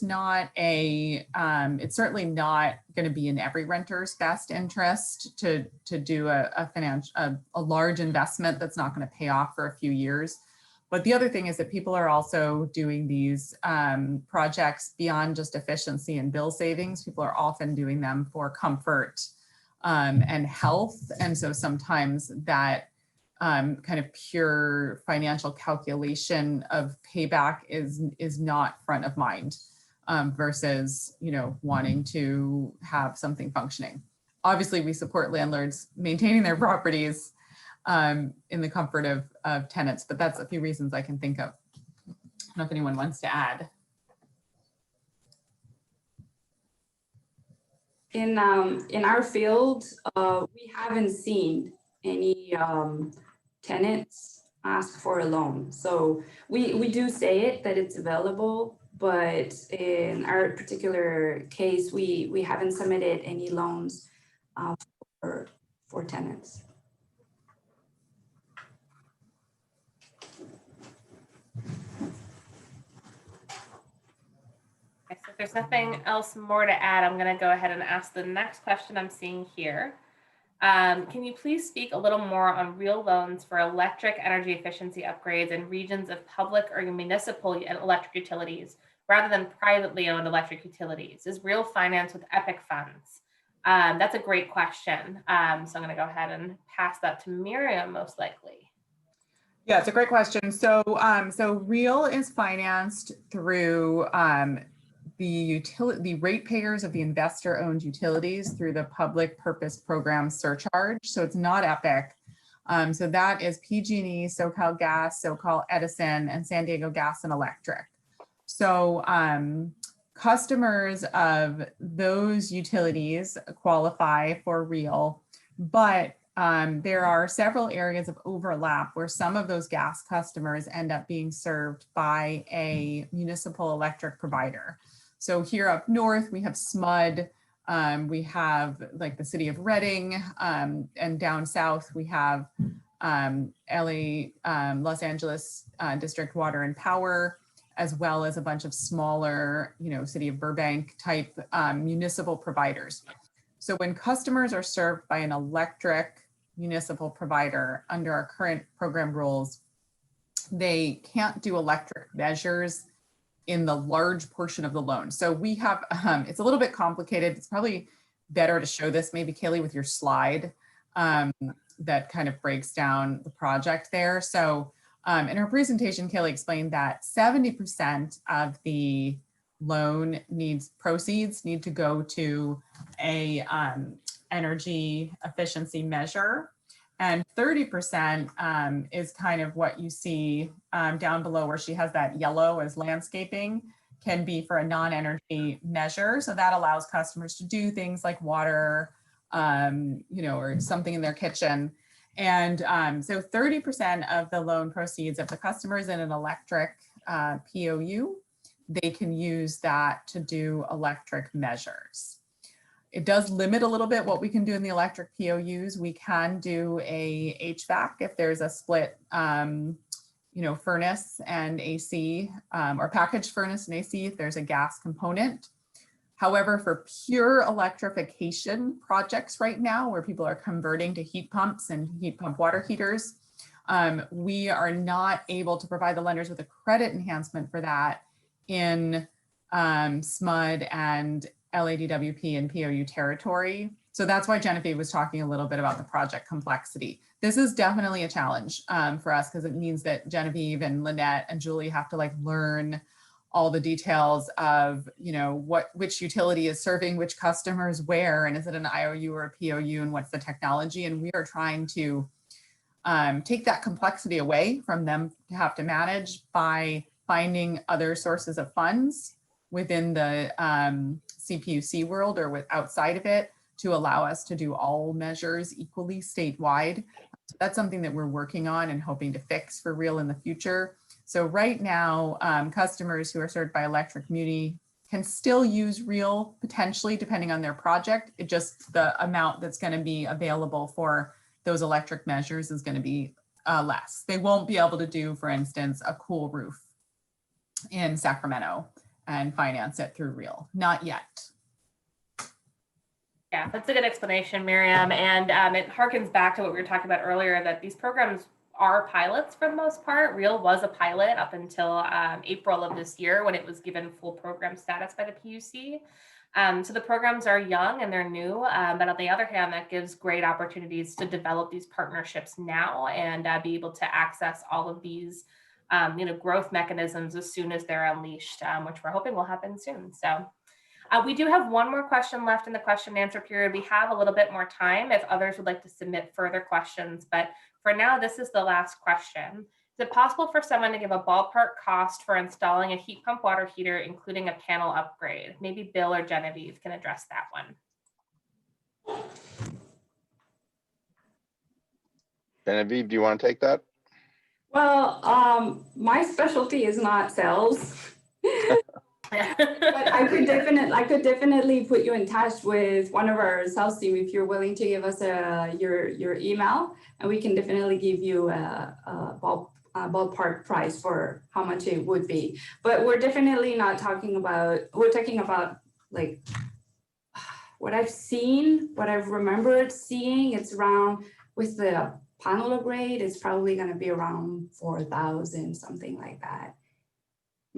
certainly not going to be in every renter's best interest to do a large investment that's not going to pay off for a few years. But the other thing is that people are also doing these projects beyond just efficiency and bill savings. People are often doing them for comfort and health. And so sometimes that kind of pure financial calculation of payback is not front of mind versus, wanting to have something functioning. Obviously, we support landlords maintaining their properties in the comfort of tenants, but that's a few reasons I can think of. I don't know if anyone wants to add. In our field, we haven't seen any tenants ask for a loan. So we do say it that it's available, but in our particular case, we haven't submitted any loans for tenants. Okay, so if there's nothing else more to add, I'm going to go ahead and ask the next question I'm seeing here. Can you please speak a little more on Real loans for electric energy efficiency upgrades in regions of public or municipal electric utilities rather than privately owned electric utilities? Is Real financed with EPIC funds? That's a great question. So I'm going to go ahead and pass that to Miriam, most likely. Yeah, it's a great question. So, Real is financed through the ratepayers of the investor-owned utilities through the Public Purpose Program surcharge. So it's not EPIC. So that is PG&E, SoCal Gas, SoCal Edison, and San Diego Gas and Electric. So customers of those utilities qualify for Real, but there are several areas of overlap where some of those gas customers end up being served by a municipal electric provider. So here up north, we have SMUD, We have like the city of Redding, and down south we have LA, Los Angeles District Water and Power, as well as a bunch of smaller, city of Burbank type municipal providers. So when customers are served by an electric municipal provider under our current program rules, they can't do electric measures in the large portion of the loan. So we have, it's a little bit complicated. It's probably better to show this maybe, Kaylee, with your slide that kind of breaks down the project there. So in her presentation, Kaylee explained that 70% of the loan proceeds need to go to a energy efficiency measure. And 30% is kind of what you see down below where she has that yellow as landscaping, can be for a non-energy measure. So that allows customers to do things like water, or something in their kitchen. And so 30% of the loan proceeds, if the customer is in an electric POU, they can use that to do electric measures. It does limit a little bit what we can do in the electric POUs. We can do a HVAC if there's a split, furnace and AC, or packaged furnace and AC if there's a gas component. However, for pure electrification projects right now, where people are converting to heat pumps and heat pump water heaters, we are not able to provide the lenders with a credit enhancement for that in SMUD and LADWP and POU territory. So that's why Genevieve was talking a little bit about the project complexity. This is definitely a challenge for us, because it means that Genevieve and Lynette and Julie have to learn all the details of, which utility is serving which customers where, and is it an IOU or a POU, and what's the technology. And we are trying to take that complexity away from them to have to manage by finding other sources of funds within the CPUC world or outside of it to allow us to do all measures equally statewide. So that's something that we're working on and hoping to fix for real in the future. So right now, customers who are served by electric muni can still use real, potentially, depending on their project. It just, the amount that's going to be available for those electric measures is going to be less. They won't be able to do, for instance, a cool roof in Sacramento and finance it through real, not yet. Yeah, that's a good explanation, Miriam. And it harkens back to what we were talking about earlier, that these programs are pilots for the most part. Real was a pilot up until April of this year, when it was given full program status by the PUC. So the programs are young and they're new, but on the other hand, that gives great opportunities to develop these partnerships now and be able to access all of these growth mechanisms as soon as they're unleashed, which we're hoping will happen soon. So we do have one more question left in the question and answer period. We have a little bit more time if others would like to submit further questions, but for now, this is the last question. Is it possible for someone to give a ballpark cost for installing a heat pump water heater, including a panel upgrade? Maybe Bill or Genevieve can address that one. Genevieve, do you want to take that? Well, my specialty is not sales. But I could definitely put you in touch with one of our sales team if you're willing to give us your email, and we can definitely give you a ballpark price for how much it would be. But we're definitely not talking about, we're talking about like what I've seen, what I've remembered seeing. It's around, with the panel upgrade, it's probably going to be around 4,000, something like that.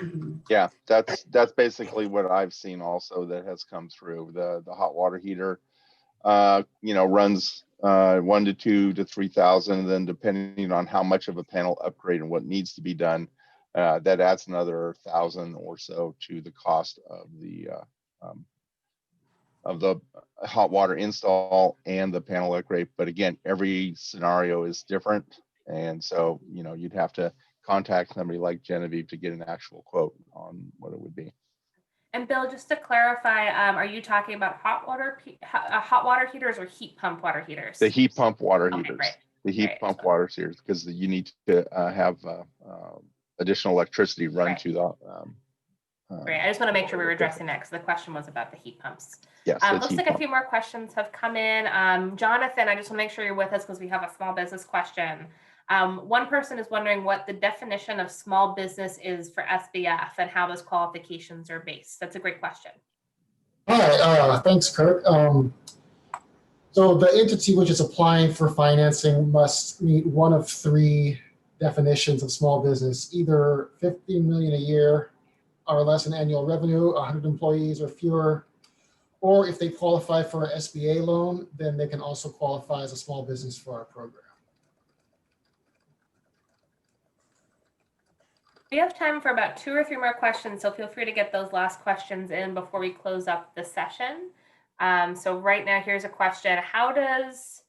Mm-hmm. Yeah, that's basically what I've seen also that has come through. The hot water heater, runs 1 to 2 to 3,000. And then depending on how much of a panel upgrade and what needs to be done, that adds another 1,000 or so to the cost of the hot water install and the panel upgrade. But again, every scenario is different, and so you'd have to contact somebody like Genevieve to get an actual quote on what it would be. And Bill, just to clarify, are you talking about hot water heaters or heat pump water heaters? The heat pump water heaters. Okay, great. The heat pump water heaters, because you need to have additional electricity run to the. Great. I just want to make sure we were addressing that, because the question was about the heat pumps. Yes. it's Looks heat like a pump. few more questions have come in. Jonathan, I just want to make sure you're with us because we have a small business question. One person is wondering what the definition of small business is for SBF and how those qualifications are based. That's a great question. Hi, thanks, Kirk. So the entity which is applying for financing must meet one of three definitions of small business: either 15 million a year or less in annual revenue, 100 employees or fewer, or if they qualify for an SBA loan, then they can also qualify as a small business for our program. We have time for about 2 or 3 more questions, so feel free to get those last questions in before we close up the session. So right now, here's a question. How does,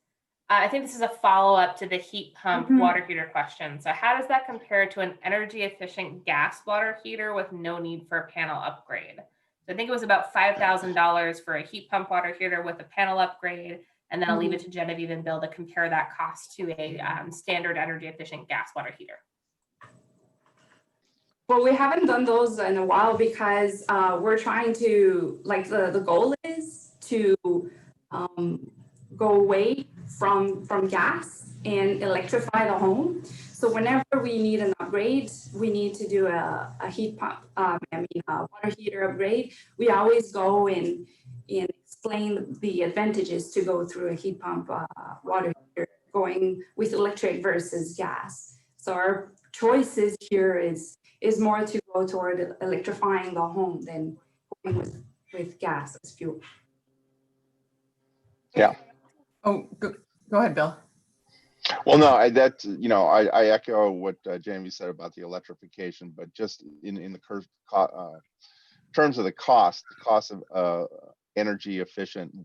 I think this is a follow-up to the heat pump water heater question. So how does that compare to an energy efficient gas water heater with no need for a panel upgrade? So I think it was about $5,000 for a heat pump water heater with a panel upgrade. And then I'll leave it to Genevieve and Bill to compare that cost to a standard energy efficient gas water heater. Well, we haven't done those in a while because we're trying to, like, the goal is to go away from gas and electrify the home. So whenever we need an upgrade, we need to do a heat pump, a water heater upgrade. We always go and explain the advantages to go through a heat pump water heater going with electric versus gas. So our choices here is more to go toward electrifying the home than going with gas as fuel. Yeah. Oh, go ahead, Bill. Well, no, I echo what Jamie said about the electrification, but just in the terms of the cost of energy efficient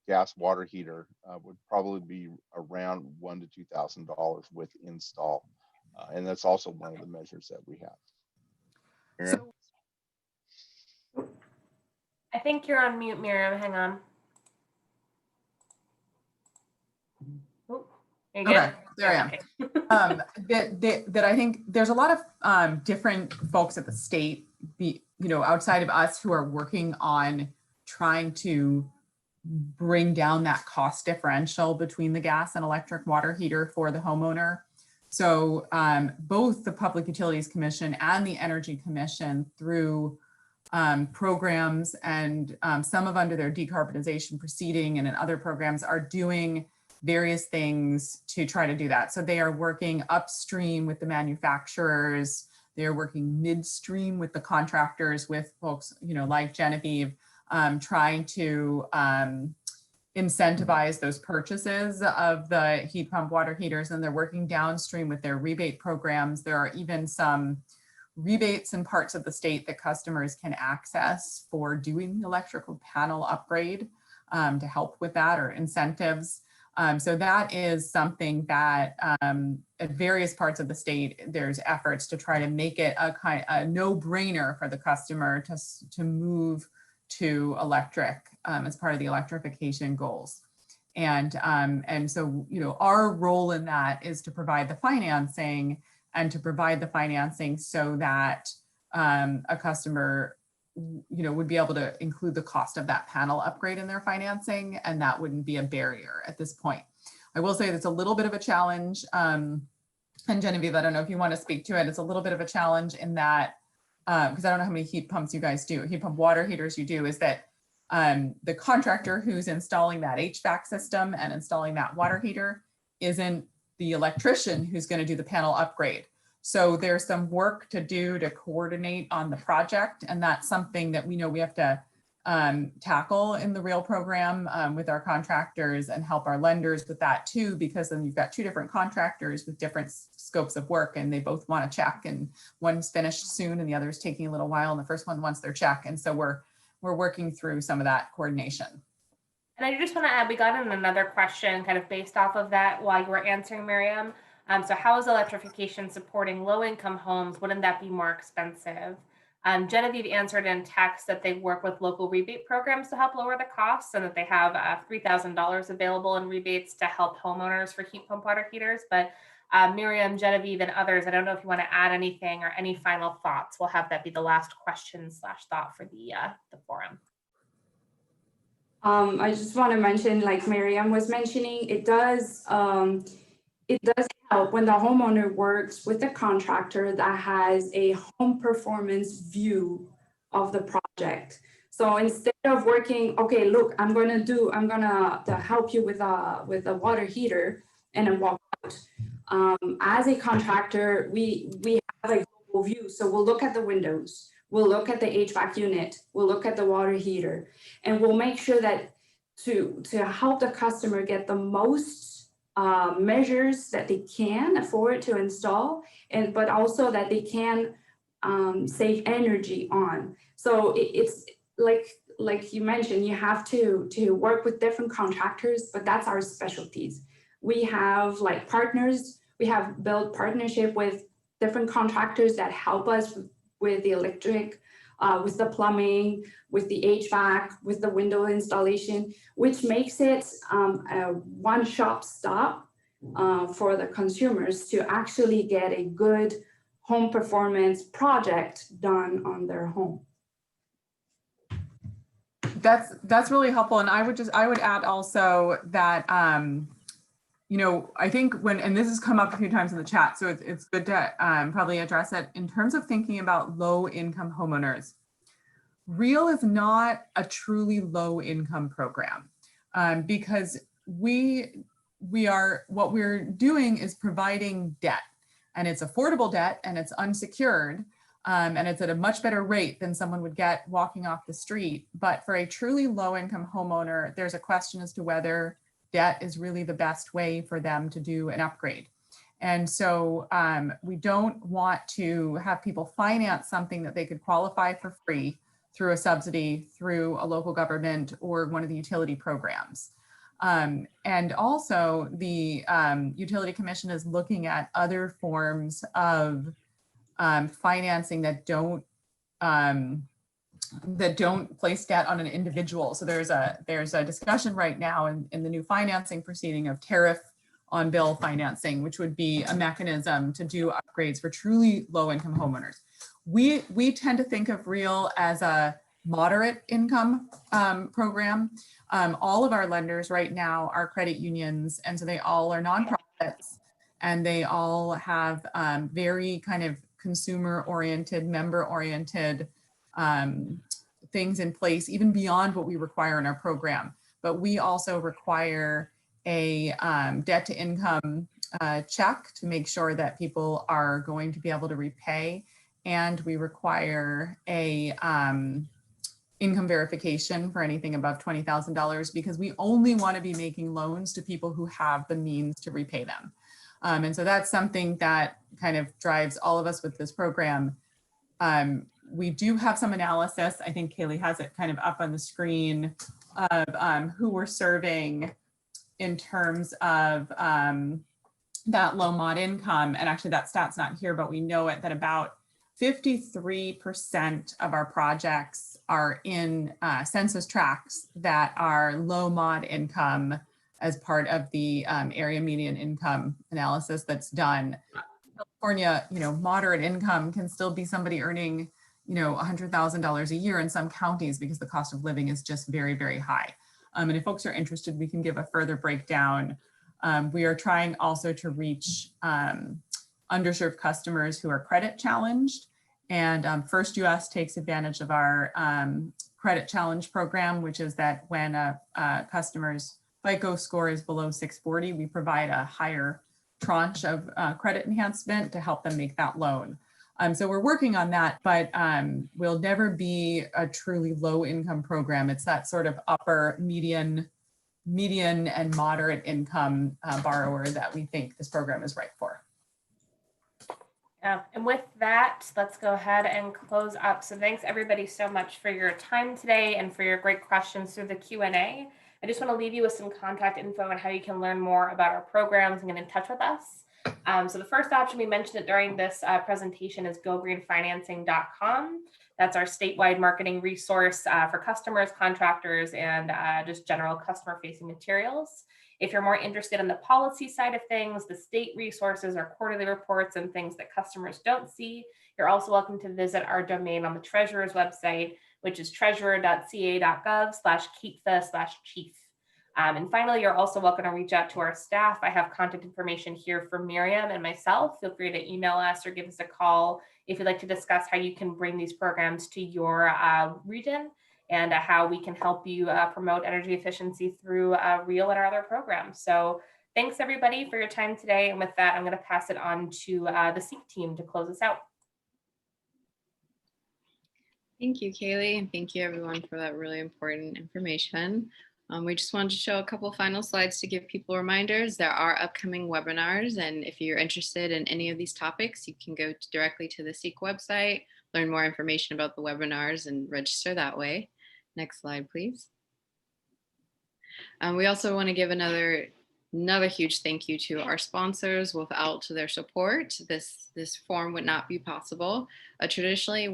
gas water heater would probably be around $1,000 to $2,000 with install, and that's also one of the measures that we have. Miriam? I think you're on mute, Miriam. Hang on. Okay, there I am. Okay. That I think there's a lot of different folks at the state, outside of us, who are working on trying to bring down that cost differential between the gas and electric water heater for the homeowner. So both the Public Utilities Commission and the Energy Commission, through programs and some of under their decarbonization proceeding and in other programs, are doing various things to try to do that. So they are working upstream with the manufacturers. They're working midstream with the contractors, with folks, like Genevieve, trying to incentivize those purchases of the heat pump water heaters. And they're working downstream with their rebate programs. There are even some rebates in parts of the state that customers can access for doing the electrical panel upgrade to help with that, or incentives. So that is something that at various parts of the state, there's efforts to try to make it a no-brainer for the customer to move to electric as part of the electrification goals. And so, our role in that is to provide the financing, and to provide the financing so that a customer would be able to include the cost of that panel upgrade in their financing, and that wouldn't be a barrier at this point. I will say that's a little bit of a challenge, and Genevieve, I don't know if you want to speak to it. It's a little bit of a challenge in that, because I don't know how many heat pumps you guys do, heat pump water heaters you do, is that the contractor who's installing that HVAC system and installing that water heater isn't the electrician who's going to do the panel upgrade. So there's some work to do to coordinate on the project, and that's something that we know we have to tackle in the REAL program with our contractors, and help our lenders with that too, because then you've got two different contractors with different scopes of work, and they both want to check, and one's finished soon and the other's taking a little while, and the first one wants their check. And so we're working through some of that coordination. And I just want to add, we got in another question kind of based off of that while you were answering, Miriam. So how is electrification supporting low-income homes? Wouldn't that be more expensive? Genevieve answered in text that they work with local rebate programs to help lower the costs, and that they have $3,000 available in rebates to help homeowners for heat pump water heaters. But Miriam, Genevieve, and others, I don't know if you want to add anything or any final thoughts. We'll have that be the last question / thought for the forum. I just want to mention, like Miriam was mentioning, it does help when the homeowner works with a contractor that has a home performance view of the project. So instead of working, okay, look, I'm gonna help you with a water heater and then walk out. As a contractor, we have a global view. So we'll look at the windows, we'll look at the HVAC unit, we'll look at the water heater, and we'll make sure that to help the customer get the most measures that they can afford to install, but also that they can save energy on. So it's like you mentioned, you have to work with different contractors, but that's our specialties. We have like partners, we have built partnership with different contractors that help us with the electric, with the plumbing, with the HVAC, with the window installation, which makes it a one-stop stop for the consumers to actually get a good home performance project done on their home. That's really helpful. And I would add also that, you know, I think and this has come up a few times in the chat, so it's good to probably address it in terms of thinking about low income homeowners. REAL is not a truly low income program because what we're doing is providing debt, and it's affordable debt and it's unsecured. And it's at a much better rate than someone would get walking off the street. But for a truly low income homeowner, there's a question as to whether debt is really the best way for them to do an upgrade. And so we don't want to have people finance something that they could qualify for free through a subsidy, through a local government or one of the utility programs. And also the Utility Commission is looking at other forms of financing that don't place debt on an individual. So there's a discussion right now in the new financing proceeding of tariff on bill financing, which would be a mechanism to do upgrades for truly low income homeowners. We tend to think of REAL as a moderate income program. All of our lenders right now are credit unions, and so they all are nonprofits, and they all have very kind of consumer-oriented, member-oriented things in place, even beyond what we require in our program. But we also require a debt-to-income check to make sure that people are going to be able to repay, and we require a income verification for anything above $20,000 because we only want to be making loans to people who have the means to repay them. And so that's something that kind of drives all of us with this program. We do have some analysis. I think Kaylee has it kind of up on the screen of who we're serving in terms of that low mod income. And actually that stat's not here, but we know it that about 53% of our projects are in census tracts that are low mod income as part of the area median income analysis that's done. California, you know, moderate income can still be somebody earning, you know, $100,000 a year in some counties because the cost of living is just very, very high. And if folks are interested, we can give a further breakdown. We are trying also to reach underserved customers who are credit challenged. And First US takes advantage of our credit challenge program, which is that when a customer's FICO score is below 640, we provide a higher tranche of credit enhancement to help them make that loan. So we're working on that, but we'll never be a truly low income program. It's that sort of upper median and moderate income borrower that we think this program is right for. Yeah, and with that, let's go ahead and close up. So thanks everybody so much for your time today and for your great questions through the Q&A. I just want to leave you with some contact info on how you can learn more about our programs and get in touch with us. So the first option, we mentioned it during this presentation, is gogreenfinancing.com. That's our statewide marketing resource for customers, contractors, and just general customer-facing materials. If you're more interested in the policy side of things, the state resources, our quarterly reports, and things that customers don't see, you're also welcome to visit our domain on the Treasurer's website, which is treasurer.ca.gov/keepthe/chief. And finally, you're also welcome to reach out to our staff. I have contact information here for Miriam and myself. Feel free to email us or give us a call if you'd like to discuss how you can bring these programs to your region and how we can help you promote energy efficiency through REAL and our other programs. So thanks everybody for your time today. And with that, I'm going to pass it on to the SEEC team to close us out. Thank you, Kaylee, and thank you everyone for that really important information. We just wanted to show a couple final slides to give people reminders. There are upcoming webinars, and if you're interested in any of these topics, you can go directly to the SEEC website, learn more information about the webinars, and register that way. Next slide, please. We also want to give another huge thank you to our sponsors. Without their support, this forum would not be possible. Traditionally,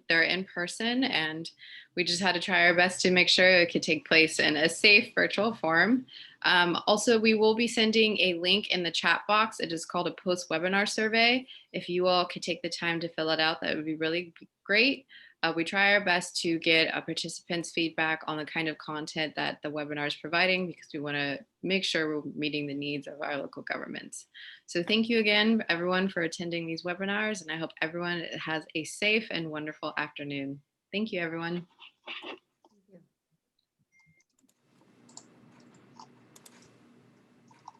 they're in person, and we just had to try our best to make sure it could take place in a safe virtual forum. Also, we will be sending a link in the chat box. It is called a post-webinar survey. If you all could take the time to fill it out, that would be really great. We try our best to get participants' feedback on the kind of content that the webinar is providing, because we want to make sure we're meeting the needs of our local governments. So thank you again, everyone, for attending these webinars, and I hope everyone has a safe and wonderful afternoon. Thank you, everyone.